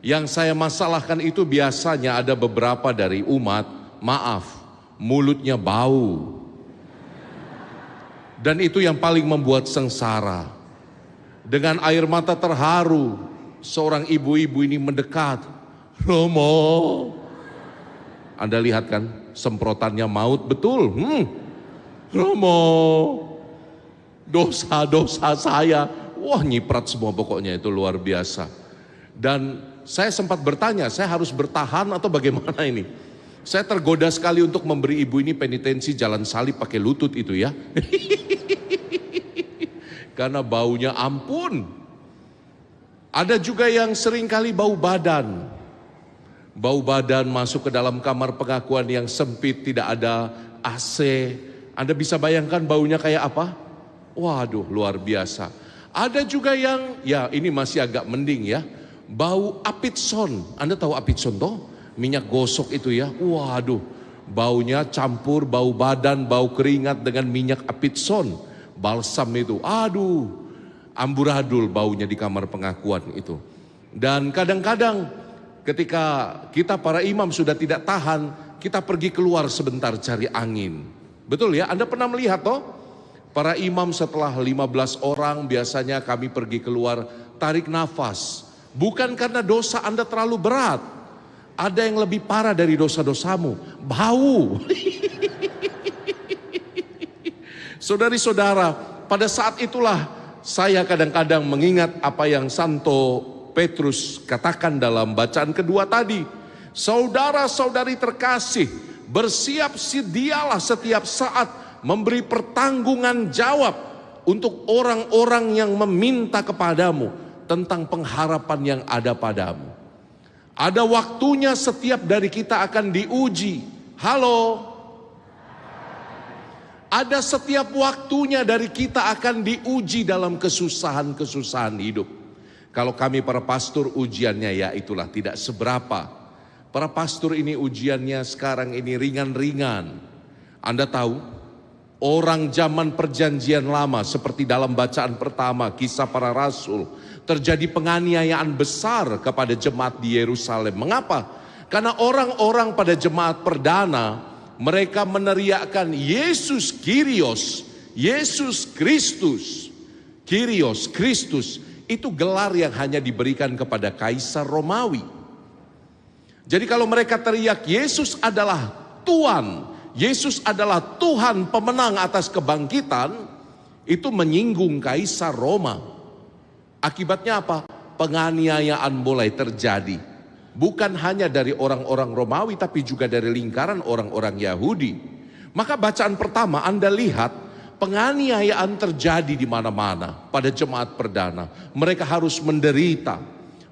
Yang saya masalahkan itu biasanya ada beberapa dari umat, maaf, mulutnya bau. Dan itu yang paling membuat sengsara. Dengan air mata terharu, seorang ibu-ibu ini mendekat. "Romo." Anda lihat kan, semprotannya maut betul. "Romo, dosa-dosa saya." Wah, nyiprat semua pokoknya, itu luar biasa. Dan saya sempat bertanya, saya harus bertahan atau bagaimana ini? Saya tergoda sekali untuk memberi ibu ini penitensi jalan salib pakai lutut itu ya. Karena baunya ampun. Ada juga yang seringkali bau badan. Bau badan masuk ke dalam kamar pengakuan yang sempit, tidak ada AC. Anda bisa bayangkan baunya kayak apa? Waduh, luar biasa. Ada juga yang, ya ini masih agak mending ya, bau apitson. Anda tahu apitson toh? Minyak gosok itu ya, waduh, baunya campur bau badan, bau keringat dengan minyak apitson, balsam itu, aduh, amburadul baunya di kamar pengakuan itu. Dan kadang-kadang ketika kita para imam sudah tidak tahan, kita pergi keluar sebentar cari angin. Betul ya, Anda pernah melihat toh? Para imam setelah 15 orang biasanya kami pergi keluar tarik nafas. Bukan karena dosa Anda terlalu berat. Ada yang lebih parah dari dosa-dosamu, bau. Saudari-saudara, pada saat itulah saya kadang-kadang mengingat apa yang Santo Petrus katakan dalam bacaan kedua tadi. Saudara-saudari terkasih, bersiap sedialah setiap saat memberi pertanggungan jawab untuk orang-orang yang meminta kepadamu tentang pengharapan yang ada padamu. Ada waktunya setiap dari kita akan diuji. Halo? Ada setiap waktunya dari kita akan diuji dalam kesusahan-kesusahan hidup. Kalau kami para pastor ujiannya ya itulah tidak seberapa. Para pastor ini ujiannya sekarang ini ringan-ringan. Anda tahu, orang zaman perjanjian lama seperti dalam bacaan pertama Kisah Para Rasul, terjadi penganiayaan besar kepada jemaat di Yerusalem. Mengapa? Karena orang-orang pada jemaat perdana, mereka meneriakkan Yesus Kyrios, Yesus Kristus. Kyrios, Kristus, itu gelar yang hanya diberikan kepada Kaisar Romawi. Jadi kalau mereka teriak Yesus adalah Tuhan, Yesus adalah Tuhan pemenang atas kebangkitan, itu menyinggung Kaisar Roma. Akibatnya apa? Penganiayaan mulai terjadi. Bukan hanya dari orang-orang Romawi, tapi juga dari lingkaran orang-orang Yahudi. Maka bacaan pertama Anda lihat, penganiayaan terjadi di mana-mana pada jemaat perdana. Mereka harus menderita,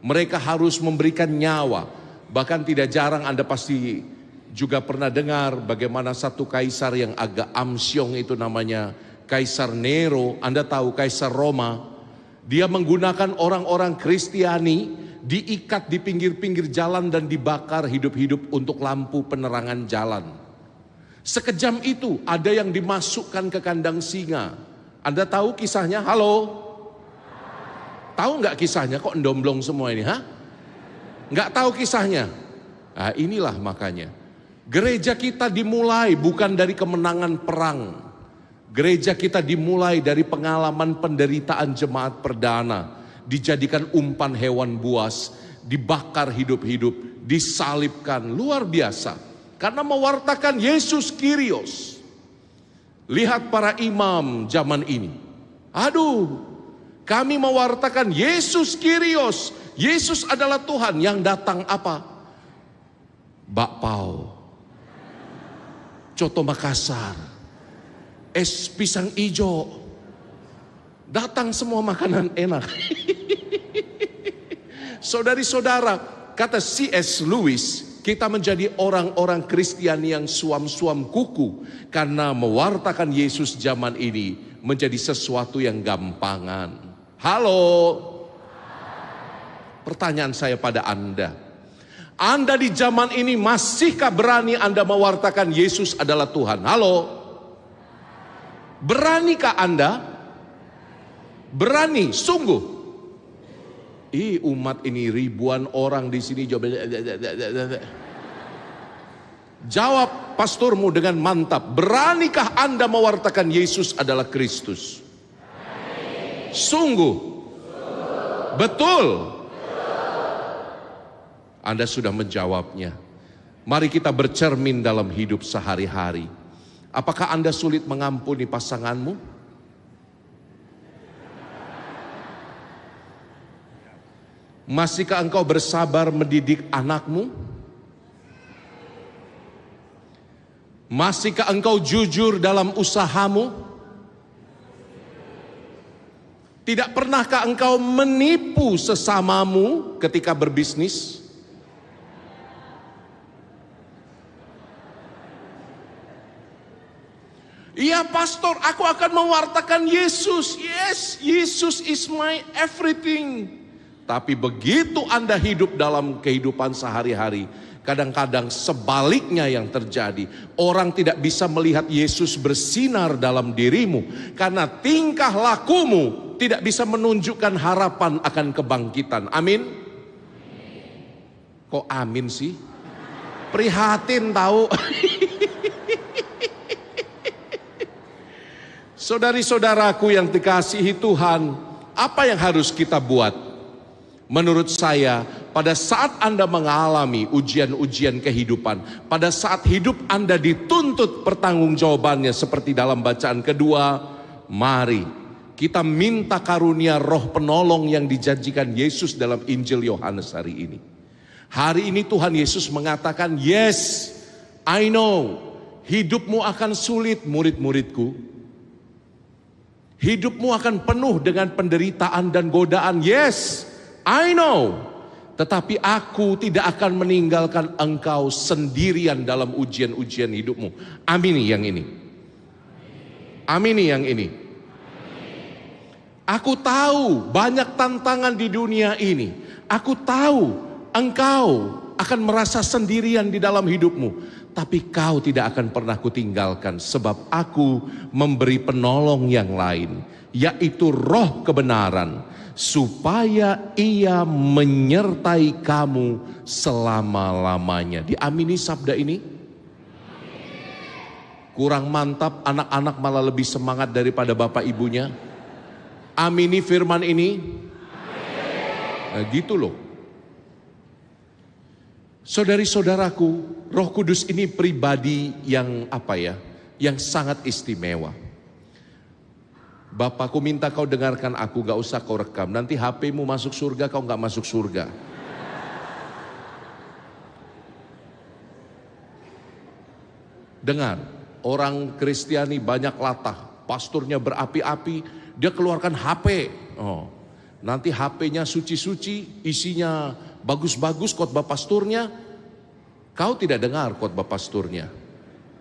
mereka harus memberikan nyawa. Bahkan tidak jarang Anda pasti juga pernah dengar bagaimana satu kaisar yang agak amsyong itu namanya Kaisar Nero. Anda tahu Kaisar Roma, dia menggunakan orang-orang Kristiani, diikat di pinggir-pinggir jalan dan dibakar hidup-hidup untuk lampu penerangan jalan. Sekejam itu ada yang dimasukkan ke kandang singa. Anda tahu kisahnya? Halo? Tahu nggak kisahnya? Kok ndomblong semua ini? Nggak tahu kisahnya? Nah, inilah makanya. Gereja kita dimulai bukan dari kemenangan perang. Gereja kita dimulai dari pengalaman penderitaan jemaat perdana. Dijadikan umpan hewan buas, dibakar hidup-hidup, disalibkan, luar biasa. Karena mewartakan Yesus Kyrios. Lihat para imam zaman ini. Aduh, kami mewartakan Yesus Kyrios. Yesus adalah Tuhan. Yang datang apa? Bakpao, coto Makassar, es pisang ijo. Datang semua makanan enak. Saudari-saudara, kata C.S. Lewis, kita menjadi orang-orang Kristiani yang suam-suam kuku karena mewartakan Yesus zaman ini menjadi sesuatu yang gampangan. Halo? Pertanyaan saya pada Anda. Anda di zaman ini masihkah berani Anda mewartakan Yesus adalah Tuhan? Halo? Beranikah Anda? Berani, sungguh. Umat ini ribuan orang di sini jawab pastormu dengan mantap. Beranikah Anda mewartakan Yesus adalah Kristus? Sungguh. Betul. Anda sudah menjawabnya. Mari kita bercermin dalam hidup sehari-hari. Apakah Anda sulit mengampuni pasanganmu? Masihkah engkau bersabar mendidik anakmu? Masihkah engkau jujur dalam usahamu? Tidak pernahkah engkau menipu sesamamu ketika berbisnis? Iya pastor, aku akan mewartakan Yesus. Yes, Yesus is my everything. Tapi begitu Anda hidup dalam kehidupan sehari-hari, kadang-kadang sebaliknya yang terjadi. Orang tidak bisa melihat Yesus bersinar dalam dirimu karena tingkah lakumu tidak bisa menunjukkan harapan akan kebangkitan. Amin? Kok amin sih? Prihatin tahu. Saudari-saudaraku yang dikasihi Tuhan, apa yang harus kita buat? Menurut saya, pada saat Anda mengalami ujian-ujian kehidupan, pada saat hidup Anda dituntut pertanggungjawabannya seperti dalam bacaan kedua, mari kita minta karunia roh penolong yang dijanjikan Yesus dalam Injil Yohanes hari ini. Hari ini Tuhan Yesus mengatakan, yes, I know, hidupmu akan sulit murid-muridku. Hidupmu akan penuh dengan penderitaan dan godaan. Yes, I know. Tetapi aku tidak akan meninggalkan engkau sendirian dalam ujian-ujian hidupmu. Amini yang ini. Amini yang ini. Aku tahu banyak tantangan di dunia ini. Aku tahu engkau akan merasa sendirian di dalam hidupmu. Tapi kau tidak akan pernah kutinggalkan, sebab aku memberi penolong yang lain, yaitu Roh kebenaran, supaya ia menyertai kamu selama-lamanya. Diamini sabda ini? Kurang mantap, anak-anak malah lebih semangat daripada bapak ibunya. Amini firman ini? Nah, gitu loh. Saudari-saudaraku, Roh Kudus ini pribadi yang yang sangat istimewa. Bapakku minta kau dengarkan aku, gak usah kau rekam. Nanti HP-mu masuk surga, kau gak masuk surga. Dengar, orang Kristiani banyak latah, pastornya berapi-api, dia keluarkan HP. Nanti HP-nya suci-suci, isinya bagus-bagus khotbah pastornya. Kau tidak dengar khotbah pastornya.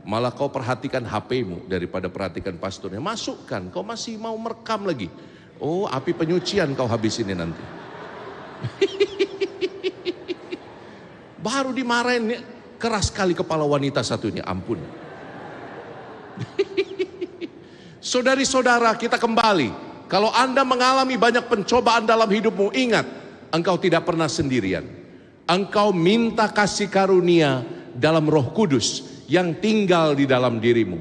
Malah kau perhatikan HP-mu daripada perhatikan pastornya. Masukkan, kau masih mau merekam lagi. Oh, api penyucian kau habis ini nanti. Baru dimarahin, keras sekali kepala wanita satunya, ampun. Saudari-saudara, kita kembali. Kalau Anda mengalami banyak pencobaan dalam hidupmu, ingat, engkau tidak pernah sendirian. Engkau minta kasih karunia dalam Roh Kudus yang tinggal di dalam dirimu.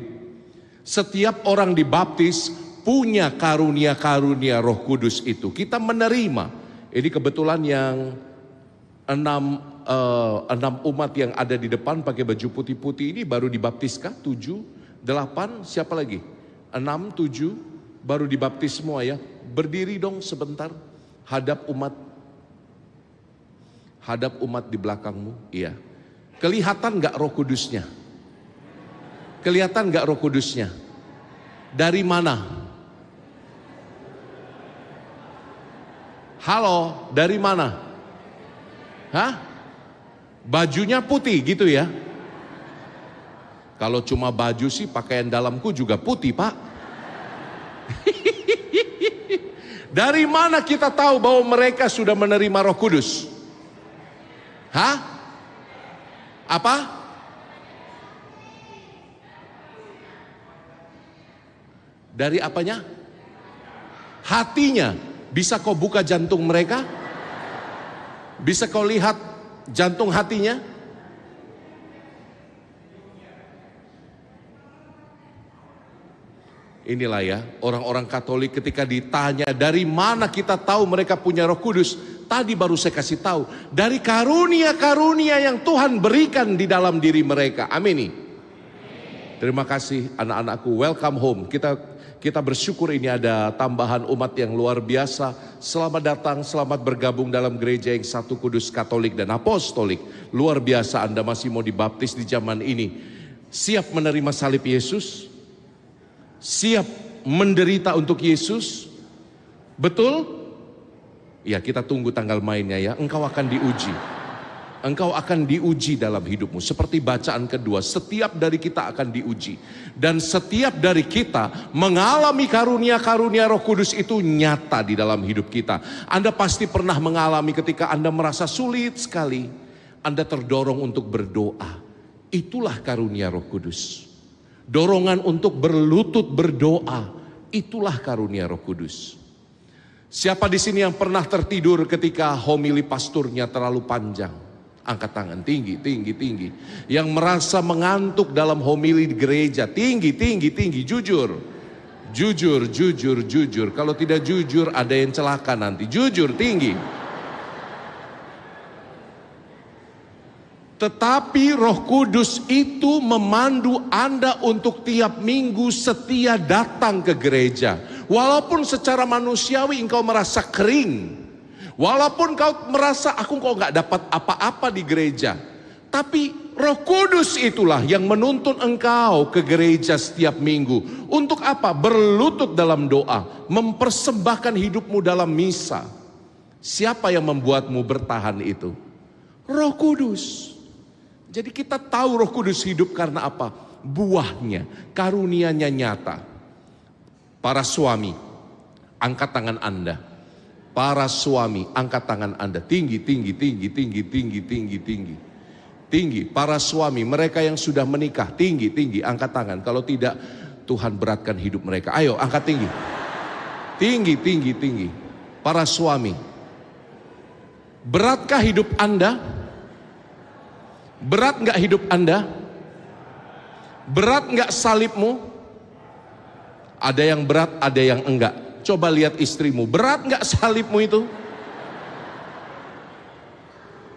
Setiap orang dibaptis punya karunia-karunia Roh Kudus itu. Kita menerima. Ini kebetulan yang enam umat yang ada di depan pakai baju putih-putih ini baru dibaptiskah? 7, 8, siapa lagi? 6, 7 baru dibaptis semua ya. Berdiri dong sebentar, hadap umat di belakangmu. Iya. Kelihatan gak Roh Kudusnya? Kelihatan gak Roh Kudusnya? Dari mana? Halo, dari mana? Hah? Bajunya putih gitu ya? Kalau cuma baju sih pakaian dalamku juga putih, Pak. Dari mana kita tahu bahwa mereka sudah menerima Roh Kudus? Hah? Apa? Dari apanya? Hatinya. Bisa kau buka jantung mereka? Bisa kau lihat jantung hatinya? Inilah ya, orang-orang Katolik ketika ditanya dari mana kita tahu mereka punya Roh Kudus. Tadi baru saya kasih tahu, dari karunia-karunia yang Tuhan berikan di dalam diri mereka. Amin. Terima kasih anak-anakku, welcome home. Kita bersyukur ini ada tambahan umat yang luar biasa. Selamat datang, selamat bergabung dalam gereja yang satu kudus, Katolik dan Apostolik. Luar biasa Anda masih mau dibaptis di zaman ini. Siap menerima salib Yesus? Siap menderita untuk Yesus? Betul? Ya, kita tunggu tanggal mainnya ya. Engkau akan diuji. Engkau akan diuji dalam hidupmu. Seperti bacaan kedua, setiap dari kita akan diuji. Dan setiap dari kita mengalami karunia-karunia Roh Kudus itu nyata di dalam hidup kita. Anda pasti pernah mengalami ketika Anda merasa sulit sekali. Anda terdorong untuk berdoa. Itulah karunia Roh Kudus. Dorongan untuk berlutut berdoa, itulah karunia Roh Kudus. Siapa di sini yang pernah tertidur ketika homili pasturnya terlalu panjang? Angkat tangan, tinggi. Yang merasa mengantuk dalam homili di gereja, tinggi. Jujur. Kalau tidak jujur ada yang celaka nanti. Jujur, tinggi. Tetapi Roh Kudus itu memandu Anda untuk tiap minggu setia datang ke gereja. Walaupun secara manusiawi engkau merasa kering. Walaupun kau merasa aku kok gak dapat apa-apa di gereja. Tapi Roh Kudus itulah yang menuntun engkau ke gereja setiap minggu. Untuk apa? Berlutut dalam doa. Mempersembahkan hidupmu dalam misa. Siapa yang membuatmu bertahan itu? Roh Kudus. Jadi kita tahu Roh Kudus hidup karena apa? Buahnya, karunianya nyata. Para suami, Angkat tangan Anda. Para suami, angkat tangan Anda. Tinggi, tinggi, tinggi, tinggi, tinggi, tinggi, tinggi. Tinggi, para suami, mereka yang sudah menikah, tinggi, tinggi, angkat tangan. Kalau tidak, Tuhan beratkan hidup mereka. Ayo, angkat tinggi. Tinggi, tinggi, tinggi. Para suami, beratkah hidup Anda? Berat nggak hidup Anda? Berat nggak salibmu? Ada yang berat, ada yang enggak. Coba lihat istrimu, berat nggak salibmu itu?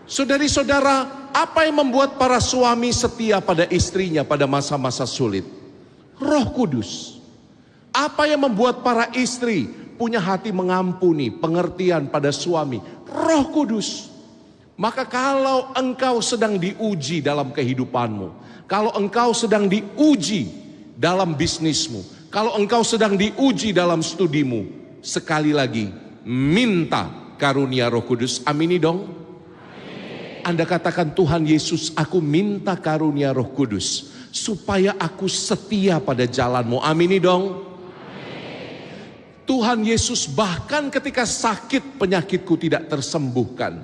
Saudari-saudara, apa yang membuat para suami setia pada istrinya pada masa-masa sulit? Roh Kudus. Apa yang membuat para istri punya hati mengampuni, pengertian pada suami? Roh Kudus. Maka kalau engkau sedang diuji dalam kehidupanmu, kalau engkau sedang diuji dalam bisnismu, kalau engkau sedang diuji dalam studimu, sekali lagi minta karunia Roh Kudus. Amini dong. Anda katakan, Tuhan Yesus, aku minta karunia Roh Kudus supaya aku setia pada jalan-Mu. Amini dong. Tuhan Yesus, bahkan ketika sakit penyakitku tidak tersembuhkan.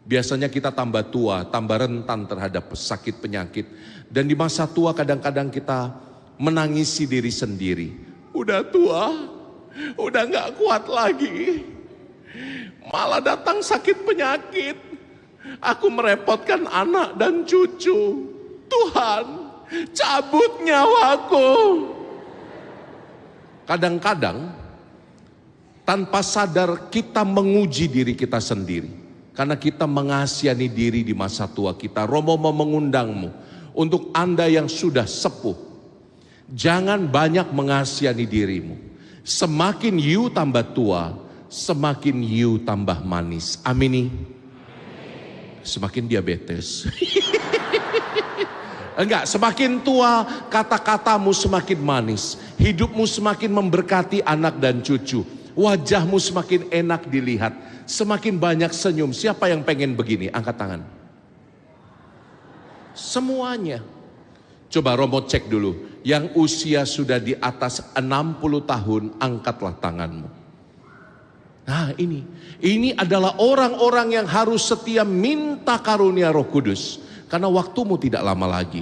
Biasanya kita tambah tua, tambah rentan terhadap sakit penyakit. Dan di masa tua kadang-kadang kita menangisi diri sendiri. Udah tua, udah gak kuat lagi. Malah datang sakit penyakit. Aku merepotkan anak dan cucu. Tuhan, cabut nyawaku. Kadang-kadang tanpa sadar kita menguji diri kita sendiri. Karena kita mengasihani diri di masa tua kita. Romo mau mengundangmu untuk Anda yang sudah sepuh. Jangan banyak mengasihani dirimu. Semakin you tambah tua, semakin you tambah manis. Amini. Semakin diabetes. Enggak, semakin tua kata-katamu semakin manis. Hidupmu semakin memberkati anak dan cucu. Wajahmu semakin enak dilihat. Semakin banyak senyum. Siapa yang pengen begini? Angkat tangan. Semuanya. Coba Romo cek dulu. Yang usia sudah di atas 60 tahun, angkatlah tanganmu. Nah ini adalah orang-orang yang harus setia minta karunia Roh Kudus. Karena waktumu tidak lama lagi.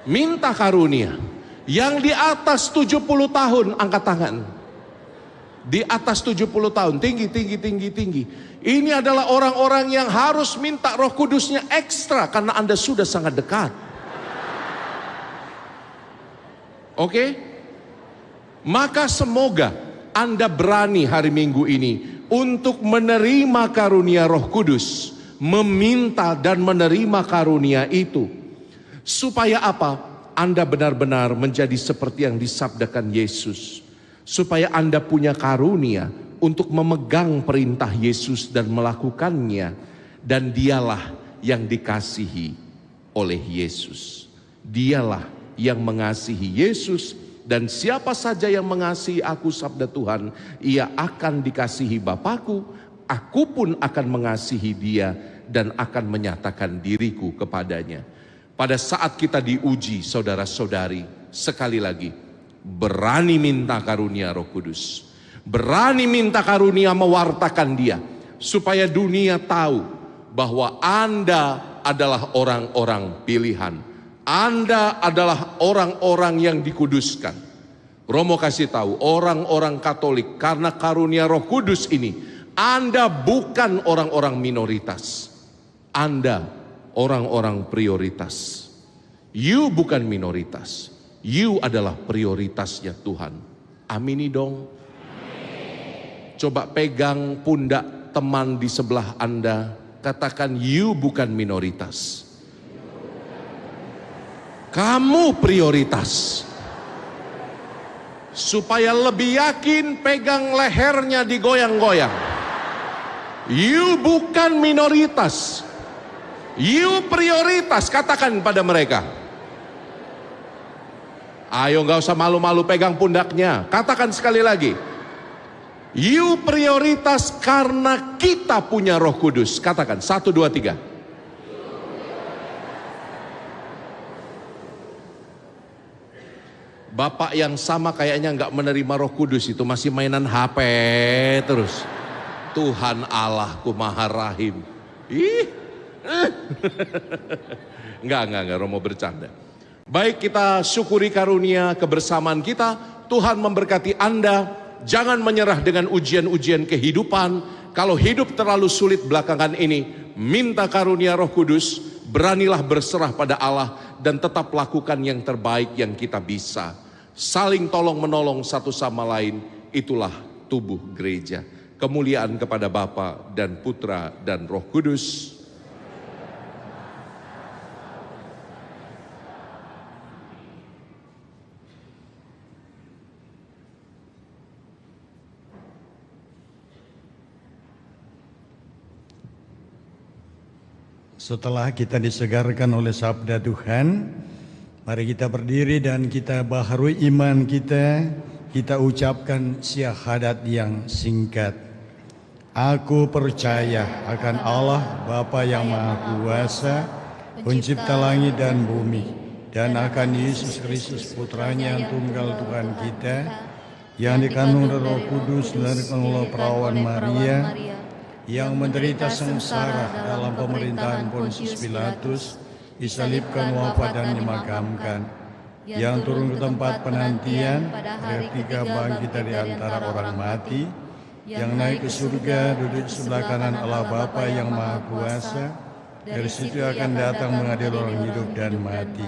Minta karunia. Yang di atas 70 tahun, angkat tangan. Di atas 70 tahun, tinggi, tinggi, tinggi, tinggi. Ini adalah orang-orang yang harus minta Roh Kudusnya ekstra. Karena Anda sudah sangat dekat. Oke? Maka semoga Anda berani hari Minggu ini untuk menerima karunia Roh Kudus, meminta dan menerima karunia itu. Supaya apa? Anda benar-benar menjadi seperti yang disabdakan Yesus. Supaya Anda punya karunia untuk memegang perintah Yesus dan melakukannya. Dan dialah yang dikasihi oleh Yesus. Dialah yang mengasihi Yesus, dan siapa saja yang mengasihi aku, sabda Tuhan, ia akan dikasihi Bapakku, aku pun akan mengasihi dia dan akan menyatakan diriku kepadanya. Pada saat kita diuji, saudara-saudari, sekali lagi, berani minta karunia Roh Kudus. Berani minta karunia mewartakan dia, supaya dunia tahu bahwa Anda adalah orang-orang pilihan. Anda adalah orang-orang yang dikuduskan. Romo kasih tahu orang-orang Katolik, karena karunia Roh Kudus ini, Anda bukan orang-orang minoritas. Anda orang-orang prioritas. You bukan minoritas. You adalah prioritasnya Tuhan. Amini dong. Coba pegang pundak teman di sebelah Anda. Katakan, you bukan minoritas. Kamu prioritas. Supaya lebih yakin, pegang lehernya digoyang-goyang. You bukan minoritas. You prioritas. Katakan pada mereka. Ayo, gak usah malu-malu, pegang pundaknya. Katakan sekali lagi. You prioritas karena kita punya Roh Kudus. Katakan 1, 2, 3. Bapak yang sama kayaknya nggak menerima Roh Kudus itu, masih mainan HP terus. Tuhan Allahku Maha Rahim. Ih. Enggak, Romo bercanda. Baik, kita syukuri karunia kebersamaan kita. Tuhan memberkati Anda. Jangan menyerah dengan ujian-ujian kehidupan. Kalau hidup terlalu sulit belakangan ini, minta karunia Roh Kudus. Beranilah berserah pada Allah dan tetap lakukan yang terbaik yang kita bisa. Saling tolong menolong satu sama lain, itulah tubuh gereja. Kemuliaan kepada Bapa dan Putra dan Roh Kudus. Setelah kita disegarkan oleh sabda Tuhan, mari kita berdiri dan kita baharui iman kita. Kita ucapkan syahadat yang singkat. Aku percaya akan Allah Bapa yang Maha Kuasa, pencipta langit dan bumi, dan akan Yesus Kristus Putranya yang tunggal Tuhan kita, yang dikandung dari Roh Kudus dari oleh perawan Maria, yang menderita sengsara dalam pemerintahan Pontius Pilatus, disalibkan, wafat dan dimakamkan, yang turun ke tempat penantian, hari ketiga bangkit dari antara orang mati, yang naik ke surga, duduk di sebelah kanan Allah Bapa yang Maha Kuasa, dari situ akan datang mengadili orang hidup dan mati.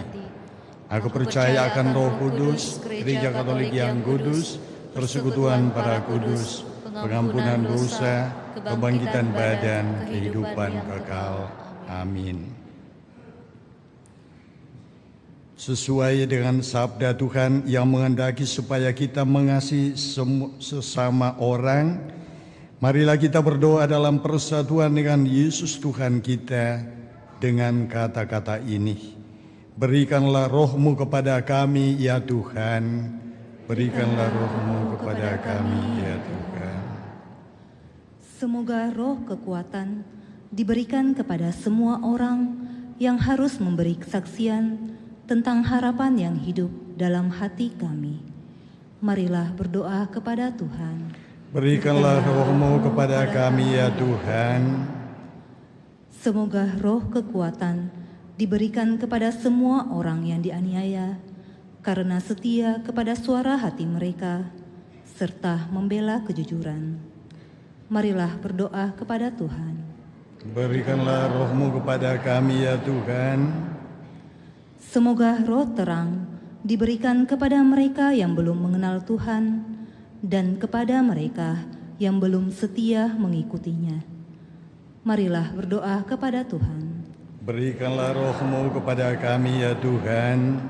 Aku percaya akan Roh Kudus, Gereja Katolik yang kudus, persekutuan para kudus, pengampunan dosa, kebangkitan badan, kehidupan kekal. Amin. Sesuai dengan sabda Tuhan yang menghendaki supaya kita mengasihi sesama orang, marilah kita berdoa dalam persatuan dengan Yesus Tuhan kita dengan kata-kata ini. Berikanlah roh-Mu kepada kami ya Tuhan, berikanlah roh-Mu kepada kami ya Tuhan. Semoga roh kekuatan diberikan kepada semua orang yang harus memberi kesaksian tentang harapan yang hidup dalam hati kami. Marilah berdoa kepada Tuhan. Berikanlah roh-Mu kepada kami ya Tuhan. Semoga roh kekuatan diberikan kepada semua orang yang dianiaya karena setia kepada suara hati mereka serta membela kejujuran. Marilah berdoa kepada Tuhan. Berikanlah roh-Mu kepada kami ya Tuhan. Semoga roh terang diberikan kepada mereka yang belum mengenal Tuhan dan kepada mereka yang belum setia mengikutinya. Marilah berdoa kepada Tuhan. Berikanlah roh-Mu kepada kami ya Tuhan.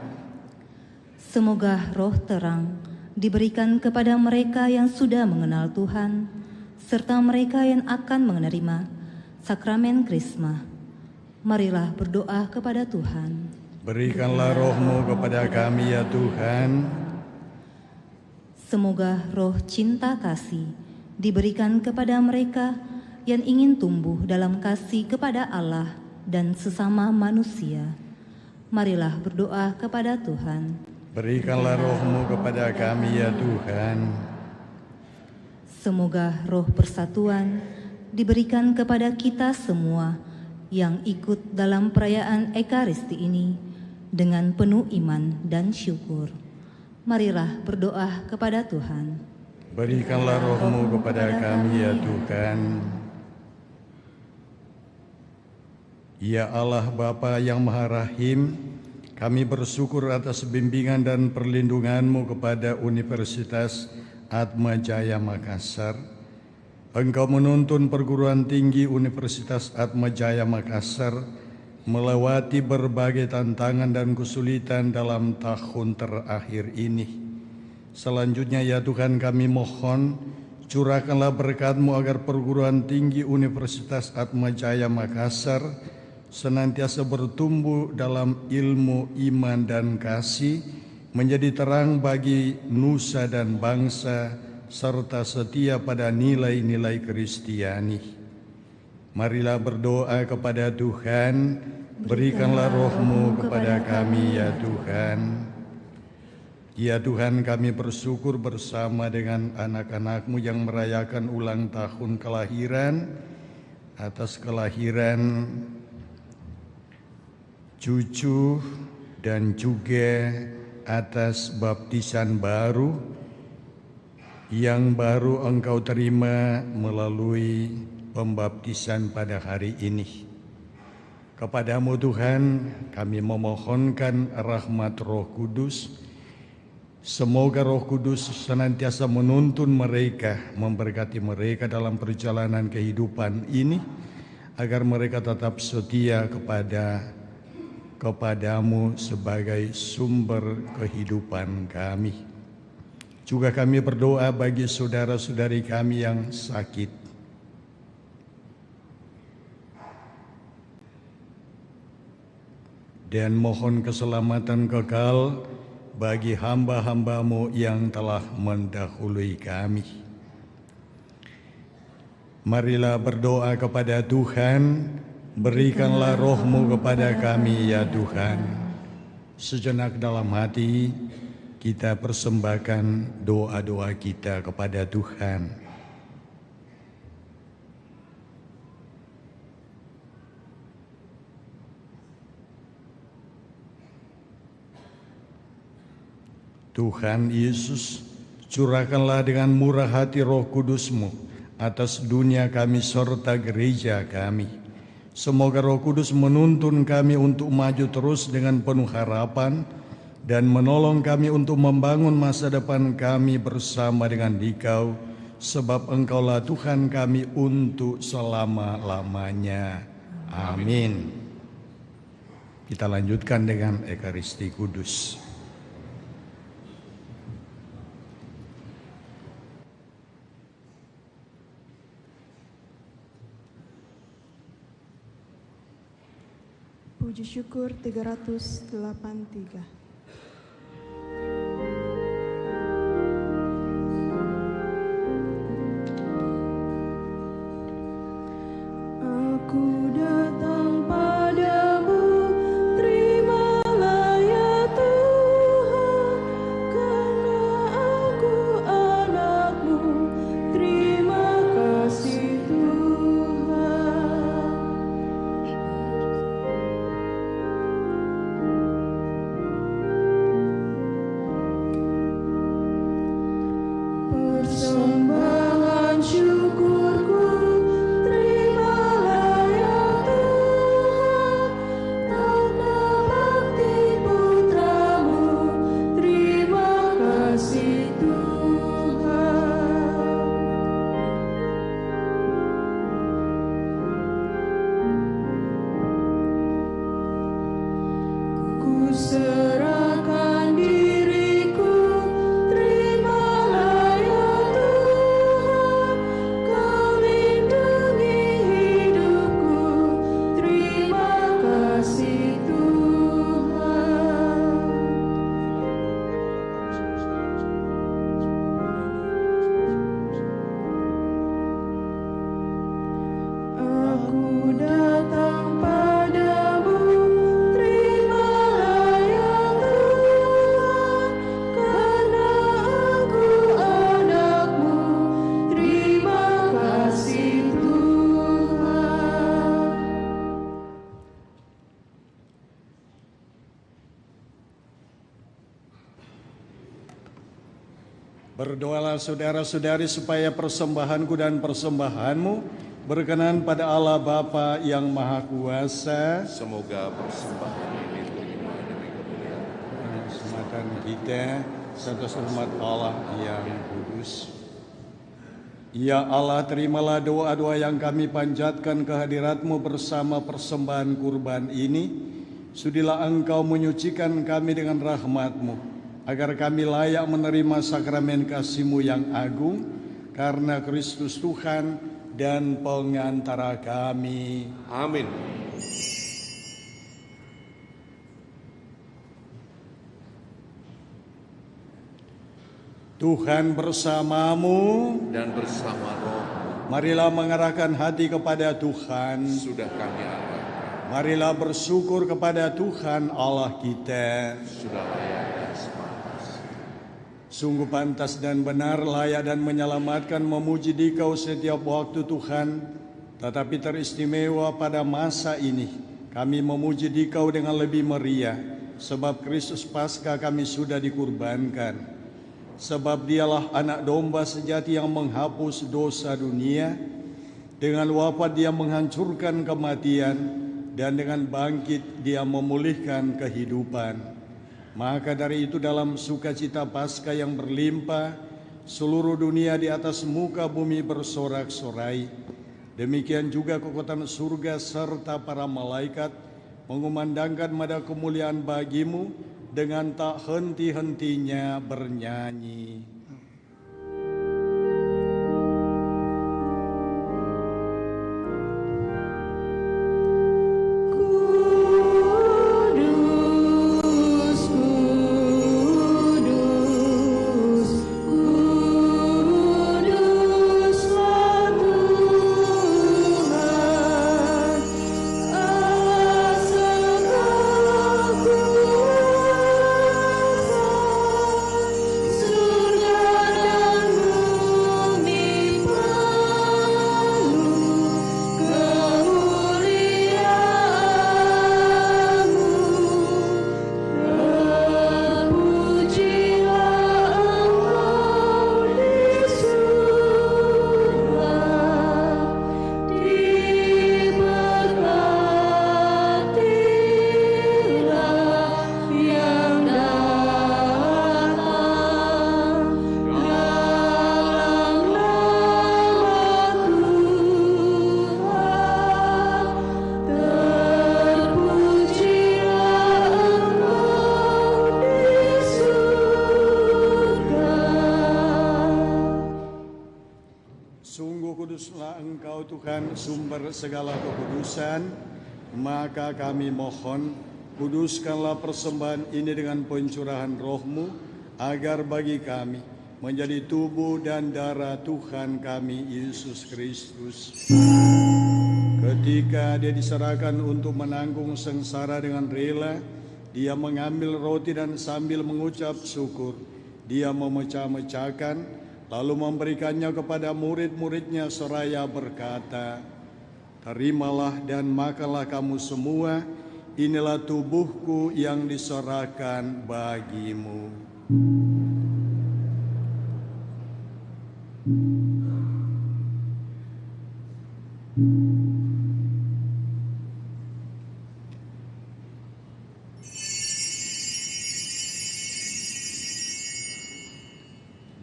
Semoga roh terang diberikan kepada mereka yang sudah mengenal Tuhan serta mereka yang akan menerima sakramen Krisma. Marilah berdoa kepada Tuhan. Berikanlah roh-Mu kepada kami ya Tuhan. Semoga roh cinta kasih diberikan kepada mereka yang ingin tumbuh dalam kasih kepada Allah dan sesama manusia. Marilah berdoa kepada Tuhan. Berikanlah roh-Mu kepada kami ya Tuhan. Semoga roh persatuan diberikan kepada kita semua yang ikut dalam perayaan Ekaristi ini dengan penuh iman dan syukur. Marilah berdoa kepada Tuhan. Berikanlah roh-Mu kepada kami ya Tuhan. Ya Allah Bapa yang Maha Rahim, kami bersyukur atas bimbingan dan perlindungan-Mu kepada Universitas Atmajaya Makassar. Engkau menuntun perguruan tinggi Universitas Atmajaya Makassar melewati berbagai tantangan dan kesulitan dalam tahun terakhir ini. Selanjutnya ya Tuhan kami mohon, curahkanlah berkat-Mu agar perguruan tinggi Universitas Atmajaya Makassar senantiasa bertumbuh dalam ilmu, iman, dan kasih, menjadi terang bagi nusa dan bangsa, serta setia pada nilai-nilai Kristiani. Marilah berdoa kepada Tuhan, berikanlah roh-Mu kepada kami ya Tuhan. Ya Tuhan, kami bersyukur bersama dengan anak-anak-Mu yang merayakan ulang tahun kelahiran, atas kelahiran cucu dan juga atas baptisan baru yang baru Engkau terima melalui pembaptisan pada hari ini. Kepadamu Tuhan, kami memohonkan rahmat Roh Kudus. Semoga Roh Kudus senantiasa menuntun mereka, memberkati mereka dalam perjalanan kehidupan ini, agar mereka tetap setia kepadamu sebagai sumber kehidupan kami. Juga kami berdoa bagi saudara-saudari kami yang sakit. Dan mohon keselamatan kekal bagi hamba-hamba-Mu yang telah mendahului kami. Marilah berdoa kepada Tuhan, berikanlah Roh-Mu kepada kami ya Tuhan. Sejenak dalam hati kita persembahkan doa-doa kita kepada Tuhan. Tuhan Yesus, curahkanlah dengan murah hati Roh Kudus-Mu atas dunia kami serta gereja kami. Semoga Roh Kudus menuntun kami untuk maju terus dengan penuh harapan dan menolong kami untuk membangun masa depan kami bersama dengan Dikau, sebab Engkaulah Tuhan kami untuk selama-lamanya. Amin. Kita lanjutkan dengan Ekaristi Kudus. Puji syukur 383. Berdoalah saudara-saudari supaya persembahanku dan persembahanmu berkenan pada Allah Bapa yang Maha Kuasa. Semoga persembahan ini diterima demi kemuliaan keselamatan kita serta hormat Allah yang kudus. Ya Allah, terimalah doa-doa yang kami panjatkan kehadirat-Mu bersama persembahan kurban ini. Sudilah Engkau menyucikan kami dengan rahmat-Mu, agar kami layak menerima sakramen kasih-Mu yang agung, karena Kristus Tuhan dan pengantara kami. Amin. Tuhan bersamamu dan bersama roh. Marilah mengarahkan hati kepada Tuhan. Sudah kami arahkan. Marilah bersyukur kepada Tuhan Allah kita. Sudah layak dan sepantas. Sungguh pantas dan benar, layak dan menyelamatkan memuji Dikau setiap waktu Tuhan. Tetapi teristimewa pada masa ini, kami memuji Dikau dengan lebih meriah, sebab Kristus Paskah kami sudah dikurbankan. Sebab Dialah anak domba sejati yang menghapus dosa dunia. Dengan wafat Dia menghancurkan kematian, dan dengan bangkit Dia memulihkan kehidupan. Maka dari itu dalam sukacita Paskah yang berlimpah, seluruh dunia di atas muka bumi bersorak-sorai. Demikian juga kekuatan surga serta para malaikat mengumandangkan mada kemuliaan bagi-Mu dengan tak henti-hentinya bernyanyi. Tuhan, sumber segala kekudusan, maka kami mohon, kuduskanlah persembahan ini dengan pencurahan Roh-Mu, agar bagi kami menjadi tubuh dan darah Tuhan kami Yesus Kristus. Ketika Dia diserahkan untuk menanggung sengsara dengan rela, Dia mengambil roti dan sambil mengucap syukur, Dia memecah-mecahkan, lalu memberikannya kepada murid-muridnya seraya berkata, "Terimalah dan makanlah kamu semua, inilah tubuhku yang diserahkan bagimu."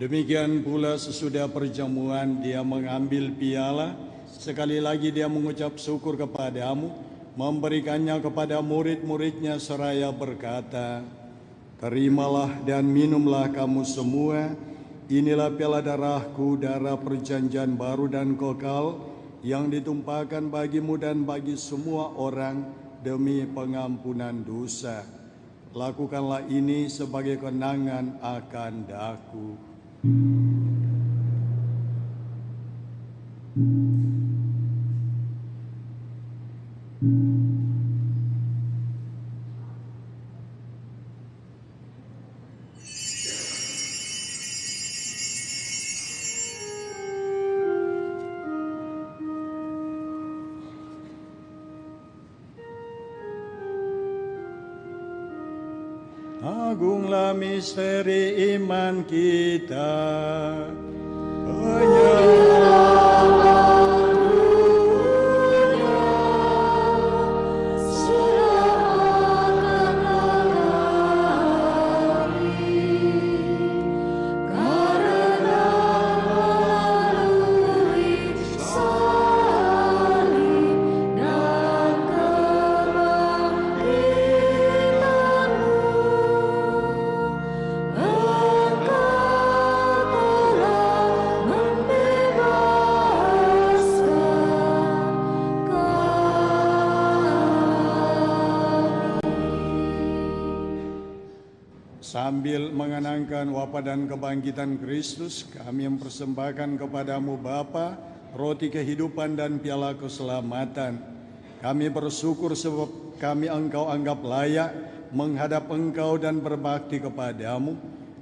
Demikian pula sesudah perjamuan Dia mengambil piala, sekali lagi Dia mengucap syukur kepadamu, memberikannya kepada murid-muridnya seraya berkata, "Terimalah dan minumlah kamu semua, inilah piala darahku, darah perjanjian baru dan kekal, yang ditumpahkan bagimu dan bagi semua orang demi pengampunan dosa. Lakukanlah ini sebagai kenangan akan Aku." Agunglah misteri iman kita. Sambil mengenangkan wafat dan kebangkitan Kristus, kami mempersembahkan kepadamu Bapa, roti kehidupan dan piala keselamatan. Kami bersyukur sebab kami Engkau anggap layak menghadap Engkau dan berbakti kepadamu.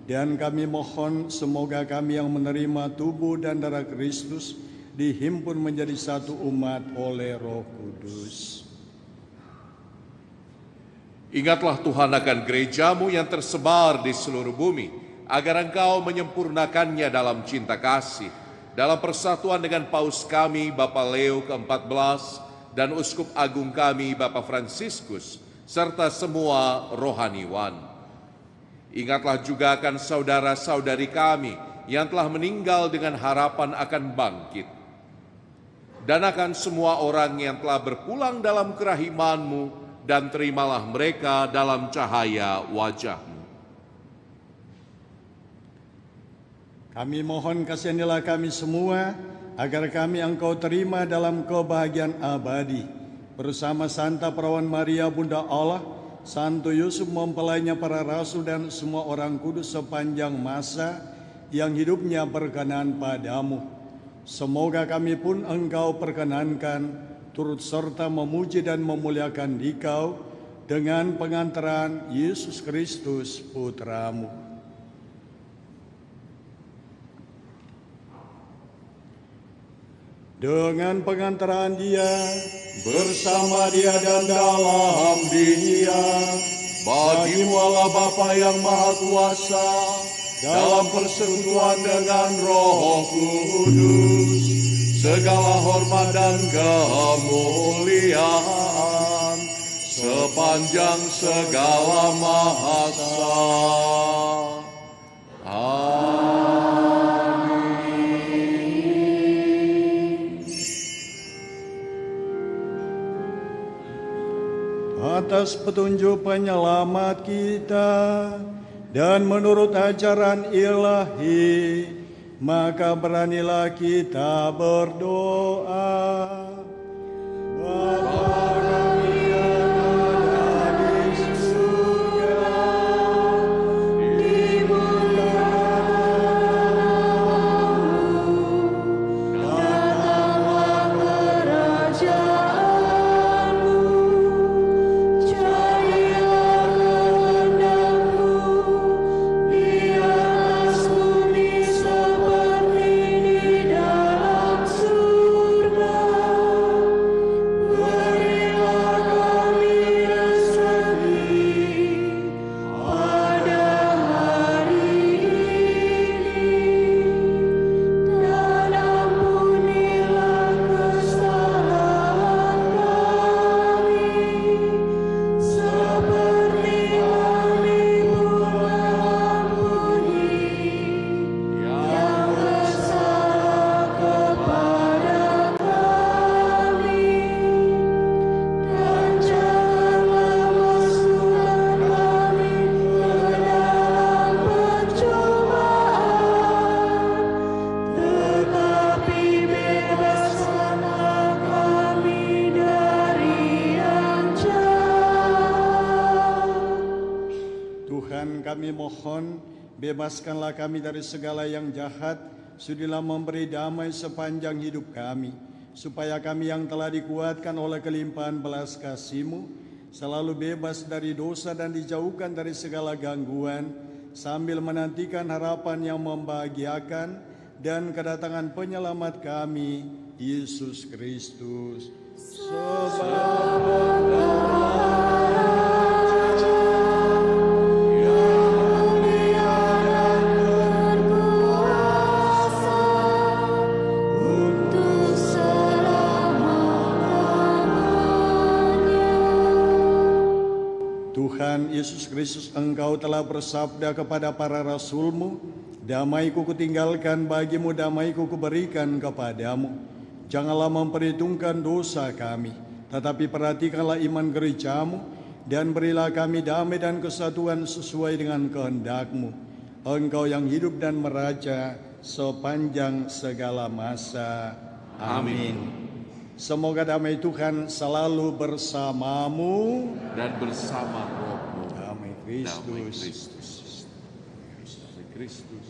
Dan kami mohon semoga kami yang menerima tubuh dan darah Kristus dihimpun menjadi satu umat oleh Roh Kudus. Ingatlah Tuhan akan gerejamu yang tersebar di seluruh bumi, agar Engkau menyempurnakannya dalam cinta kasih, dalam persatuan dengan Paus kami, Bapak Leo ke-14, dan Uskup Agung kami, Bapak Fransiskus, serta semua rohaniwan. Ingatlah juga akan saudara-saudari kami yang telah meninggal dengan harapan akan bangkit, dan akan semua orang yang telah berpulang dalam kerahiman-Mu, dan terimalah mereka dalam cahaya wajah-Mu. Kami mohon kasihanilah kami semua, agar kami Engkau terima dalam kebahagiaan abadi, bersama Santa Perawan Maria Bunda Allah, Santo Yusuf mempelainya para rasul dan semua orang kudus sepanjang masa yang hidupnya berkenan padamu. Semoga kami pun Engkau perkenankan turut serta memuji dan memuliakan Dikau dengan pengantaran Yesus Kristus Putramu. Dengan pengantaran Dia, bersama Dia dan dalam Dia, bagi-Mu Allah Bapa yang Maha Kuasa, dalam persekutuan dengan Roh Kudus, segala hormat dan kemuliaan sepanjang segala masa. Atas petunjuk penyelamat kita dan menurut ajaran ilahi, maka beranilah kita berdoa. Bapa kami yang ada di surga, dimuliakanlah namamu, datanglah kerajaanmu, jadilah kehendakmu di atas bumi seperti di dalam surga. Berilah kami rezeki pada hari ini, dan ampunilah kesalahan kami, seperti kami pun mengampuni yang bersalah kepada kami. Dan janganlah masukkan kami ke dalam pencobaan, tetapi bebaskanlah kami dari yang jahat. Tuhan, kami mohon, bebaskanlah kami dari segala yang jahat, sudilah memberi damai sepanjang hidup kami, supaya kami yang telah dikuatkan oleh kelimpahan belas kasih-Mu, selalu bebas dari dosa dan dijauhkan dari segala gangguan, sambil menantikan harapan yang membahagiakan dan kedatangan penyelamat kami, Yesus Kristus. Sebab Tuhan Yesus Kristus, Engkau telah bersabda kepada para rasul-Mu, damai-Ku kutinggalkan bagimu, damai-Ku kuberikan kepadamu. Janganlah memperhitungkan dosa kami, tetapi perhatikanlah iman gereja-Mu, dan berilah kami damai dan kesatuan sesuai dengan kehendak-Mu. Engkau yang hidup dan meraja sepanjang segala masa. Amin. Semoga damai Tuhan selalu bersamamu dan bersama rohmu. Damai Kristus. Damai Kristus.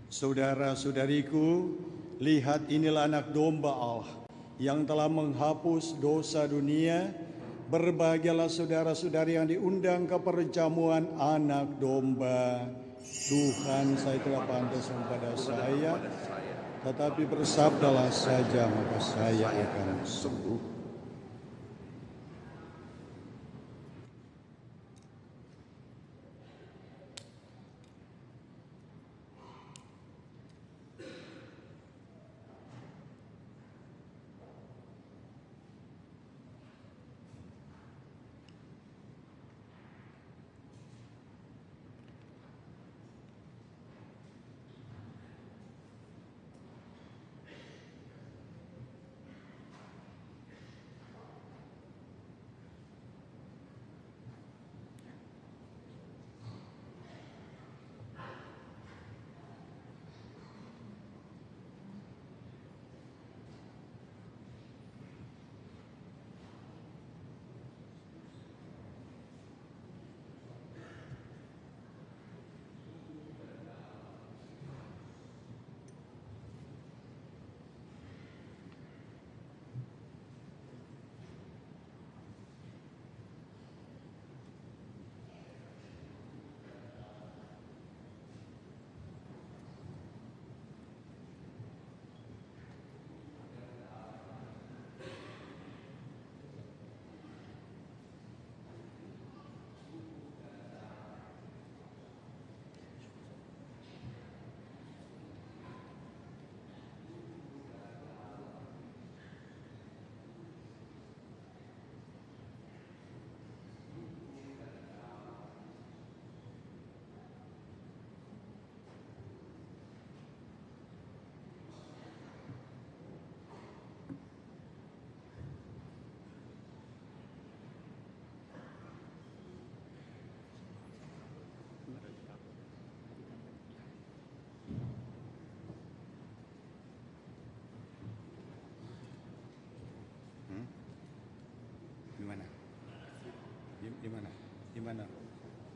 Saudara-saudariku, lihat inilah anak domba Allah yang telah menghapus dosa dunia. Berbahagialah saudara-saudari yang diundang ke perjamuan anak domba. Tuhan, saya tidak pantas kepada saya, tetapi bersabdalah saja maka saya akan sembuh.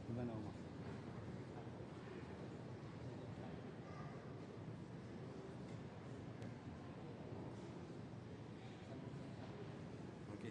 Gimana Oma? Oke.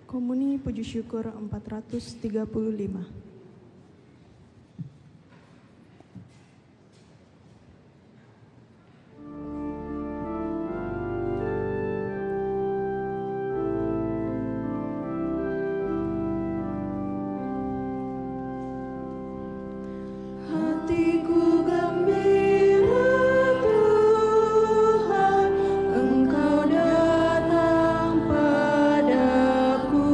Komuni Puji Syukur 435. Hatiku gembira Tuhan, Engkau datang padaku.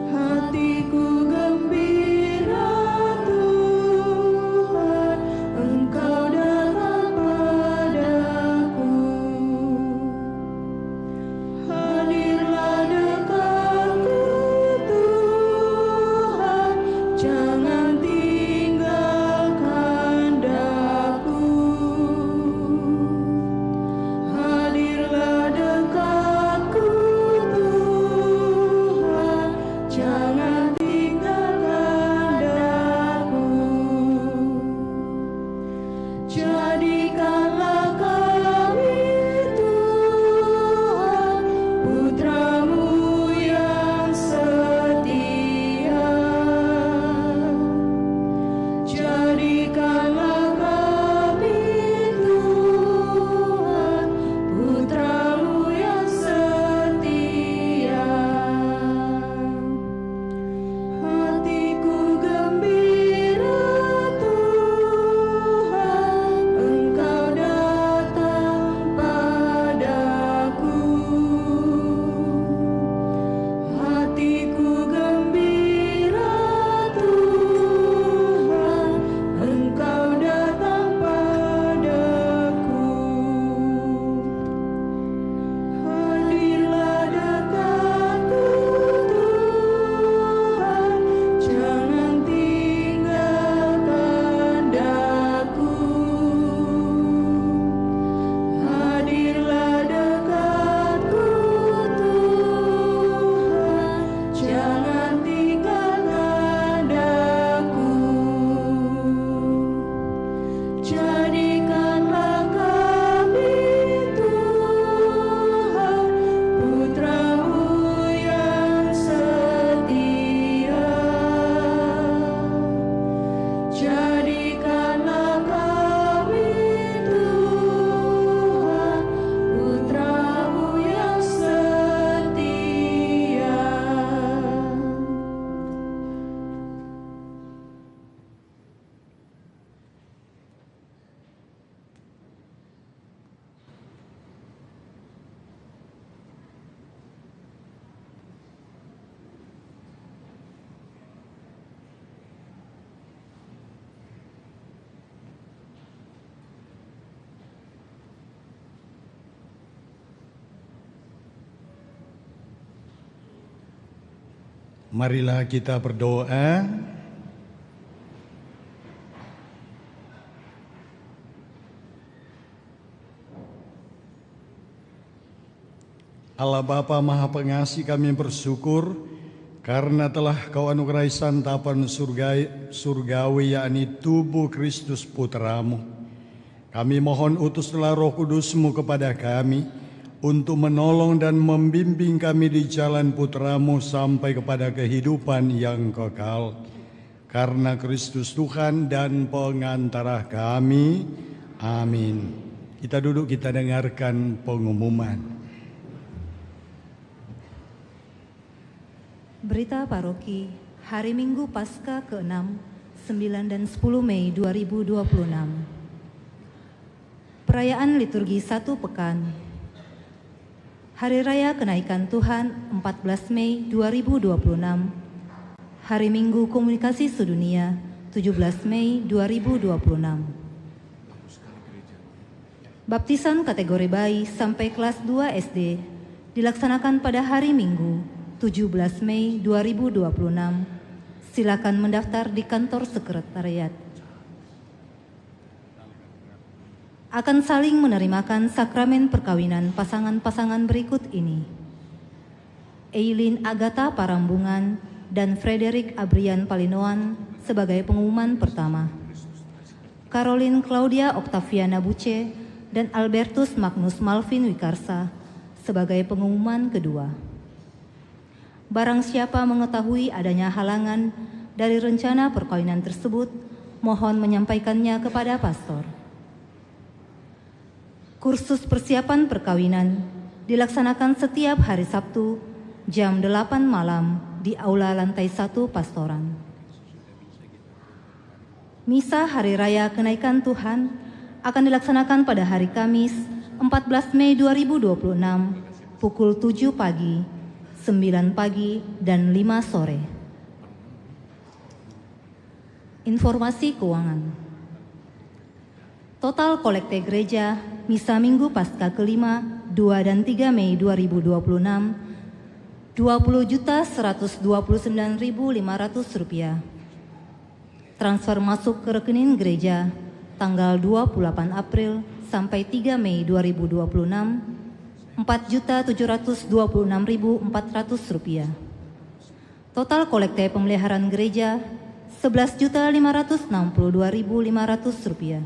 Hatiku gembira Tuhan, Engkau datang padaku. Hadirlah dekatku Tuhan, jangan tinggalkan daku. Hadirlah dekatku Tuhan, jangan tinggalkan daku. Jadikanlah kami Tuhan, putra-Mu yang setia. Jadikanlah kami Tuhan, putra-Mu yang setia. Hatiku gembira Tuhan, Engkau datang padaku. Hatiku gembira Tuhan, Engkau datang padaku. Hadirlah dekatku Tuhan, jangan tinggalkan daku. Hadirlah dekatku Tuhan, jangan tinggalkan daku. Jadikanlah kami Tuhan, putra-Mu yang setia. Jadikanlah kami Tuhan, putra-Mu yang setia. Marilah kita berdoa. Allah Bapa Maha Pengasih, kami bersyukur karena telah Kau anugerahi santapan surgawi, yakni tubuh Kristus Putra-Mu. Kami mohon utuslah Roh Kudus-Mu kepada kami untuk menolong dan membimbing kami di jalan Putra-Mu sampai kepada kehidupan yang kekal. Karena Kristus Tuhan dan pengantara kami. Amin. Kita duduk, kita dengarkan pengumuman. Berita Paroki Hari Minggu Paskah ke-6, 9 dan 10 Mei 2026. Perayaan liturgi 1 pekan. Hari Raya Kenaikan Tuhan 14 Mei 2026. Hari Minggu Komunikasi Sedunia 17 Mei 2026. Baptisan kategori bayi sampai kelas 2 SD dilaksanakan pada hari Minggu 17 Mei 2026. Silakan mendaftar di kantor sekretariat. Akan saling menerimakan sakramen perkawinan pasangan-pasangan berikut ini: Eileen Agatha Parambungan dan Frederick Abrian Palinoan sebagai pengumuman pertama, Caroline Claudia Octaviana Buce dan Albertus Magnus Malvin Wikarsa sebagai pengumuman kedua. Barang siapa mengetahui adanya halangan dari rencana perkawinan tersebut, mohon menyampaikannya kepada pastor. Kursus persiapan perkawinan dilaksanakan setiap hari Sabtu jam 8 malam di Aula Lantai 1 Pastoran. Misa Hari Raya Kenaikan Tuhan akan dilaksanakan pada hari Kamis 14 Mei 2026 pukul 7 pagi, 9 pagi, dan 5 sore. Informasi keuangan. Total kolekte gereja Misa Minggu Paskah kelima 2 dan 3 Mei 2026 20.129.500 rupiah. Transfer masuk ke rekening gereja tanggal 28 April sampai 3 Mei 2026 4.726.400 rupiah. Total kolekte pemeliharaan gereja 11.562.500 rupiah.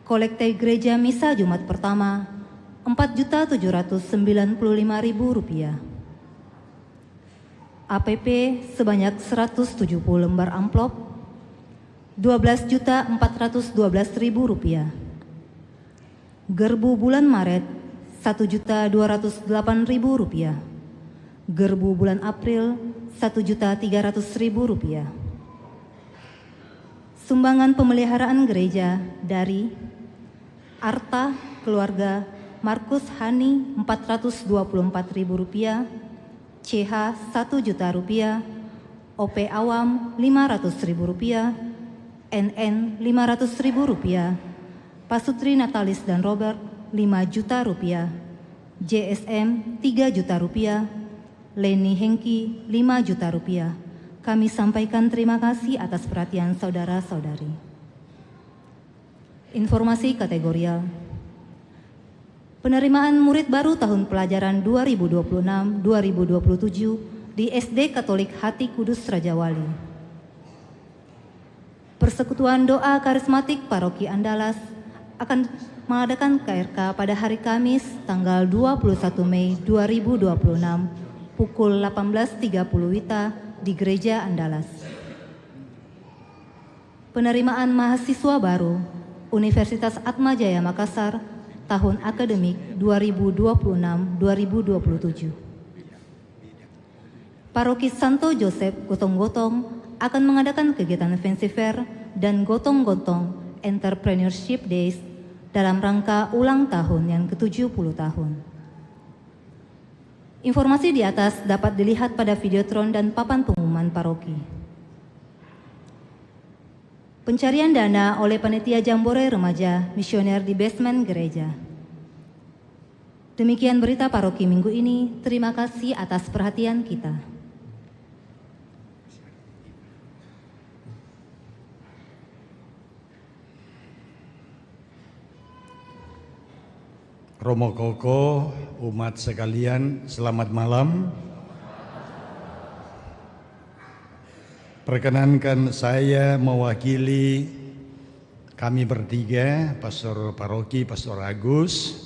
Kolekte gereja misa Jumat pertama 4.795.000 rupiah. APP sebanyak 170 lembar amplop 12.412.000 rupiah. Gerbu bulan Maret 1.208.000 rupiah. Gerbu bulan April 1.300.000 rupiah. Sumbangan pemeliharaan gereja dari Arta Keluarga Markus Hani 424.000 rupiah, CH 1 juta rupiah, OP Awam 500.000 rupiah, NN 500.000 rupiah, Pasutri Natalis dan Robert 5 juta rupiah, JSM 3 juta rupiah, Leni Hengki 5 juta rupiah. Kami sampaikan terima kasih atas perhatian saudara-saudari. Informasi kategorial. Penerimaan murid baru tahun pelajaran 2026-2027 di SD Katolik Hati Kudus Raja Wali. Persekutuan Doa Karismatik Paroki Andalas akan mengadakan KRK pada hari Kamis tanggal 21 Mei 2026 pukul 18.30 WITA di Gereja Andalas. Penerimaan mahasiswa baru Universitas Atmajaya Makassar tahun akademik 2026-2027. Paroki Santo Joseph Gotong-Gotong akan mengadakan kegiatan fancy fair dan gotong-gotong Entrepreneurship Days dalam rangka ulang tahun yang ke-70 tahun. Informasi di atas dapat dilihat pada videotron dan papan pengumuman paroki. Pencarian dana oleh Panitia Jambore Remaja Misioner di basement gereja. Demikian berita paroki minggu ini. Terima kasih atas perhatian kita. Romo Koko, umat sekalian, selamat malam. Perkenankan saya mewakili kami bertiga, Pastor Paroki, Pastor Agus,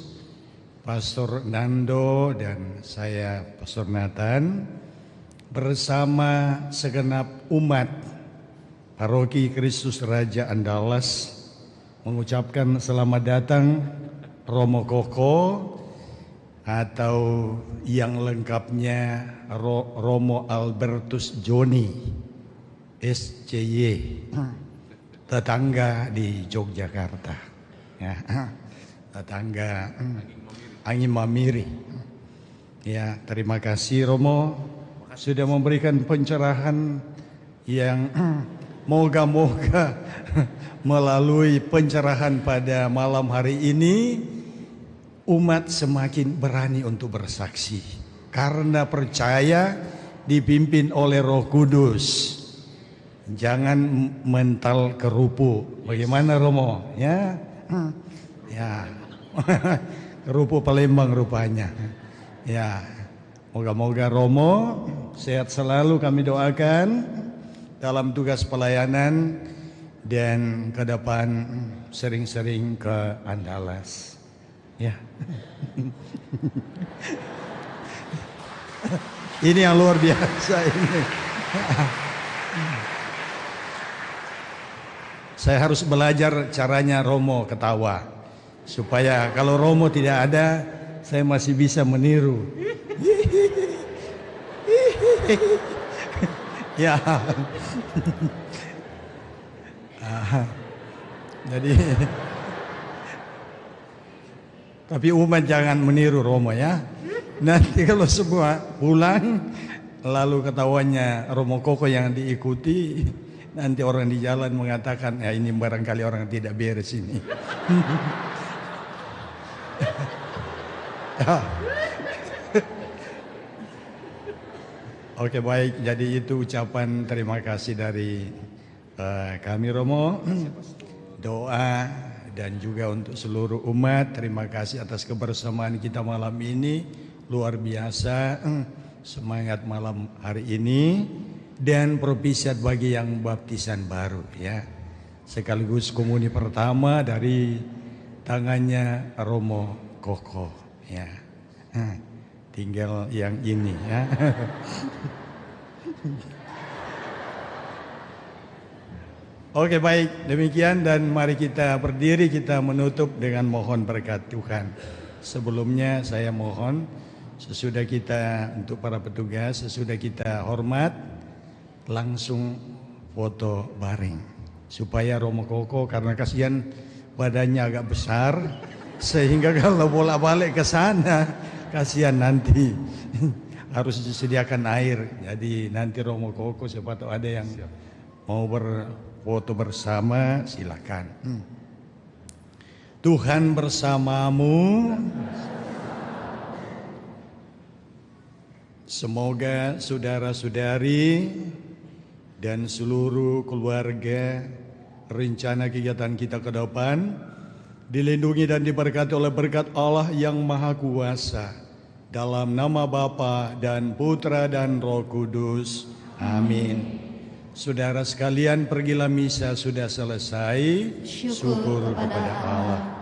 Pastor Nando, dan saya, Pastor Nathan, bersama segenap umat Paroki Kristus Raja Andalas mengucapkan selamat datang Romo Koko, atau yang lengkapnya Romo Albertus Joni SCY, tetangga di Yogyakarta, ya, tetangga Angin Mamiri. Ya, terima kasih Romo sudah memberikan pencerahan yang moga-moga melalui pencerahan pada malam hari ini umat semakin berani untuk bersaksi karena percaya dipimpin oleh Roh Kudus. Jangan mental kerupu. Bagaimana Romo? Ya, ya, kerupu Palembang rupanya. Ya, moga-moga Romo sehat selalu, kami doakan dalam tugas pelayanan dan ke depan sering-sering ke Andalas. Ya. Ini yang luar biasa ini. Saya harus belajar caranya Romo ketawa. Supaya kalau Romo tidak ada, saya masih bisa meniru. Ya. Jadi tapi umat jangan meniru Romo ya. Nanti kalau semua pulang lalu ketawanya Romo Koko yang diikuti, nanti orang di jalan mengatakan ya ini barangkali orang tidak beres ini. Oke baik, jadi itu ucapan terima kasih dari kami Romo, doa dan juga untuk seluruh umat. Terima kasih atas kebersamaan kita malam ini, luar biasa. Semangat malam hari ini dan propisiat bagi yang baptisan baru ya. Sekaligus komuni pertama dari tangannya Romo Koko ya. Tinggal yang ini ya. Oke baik, demikian dan mari kita berdiri, kita menutup dengan mohon berkat Tuhan. Sebelumnya saya mohon sesudah kita untuk para petugas, sesudah kita hormat langsung foto bareng supaya Romo Koko karena kasihan badannya agak besar sehingga kalau bolak-balik ke sana kasihan nanti harus disediakan air. Jadi nanti Romo Koko siapa tahu ada yang mau berfoto bersama, silakan. Tuhan bersamamu. Semoga saudara-saudari dan seluruh keluarga rencana kegiatan kita ke depan dilindungi dan diberkati oleh berkat Allah yang Maha Kuasa. Dalam nama Bapa dan Putra dan Roh Kudus. Amin. Saudara sekalian, pergilah misa sudah selesai. Syukur kepada Allah.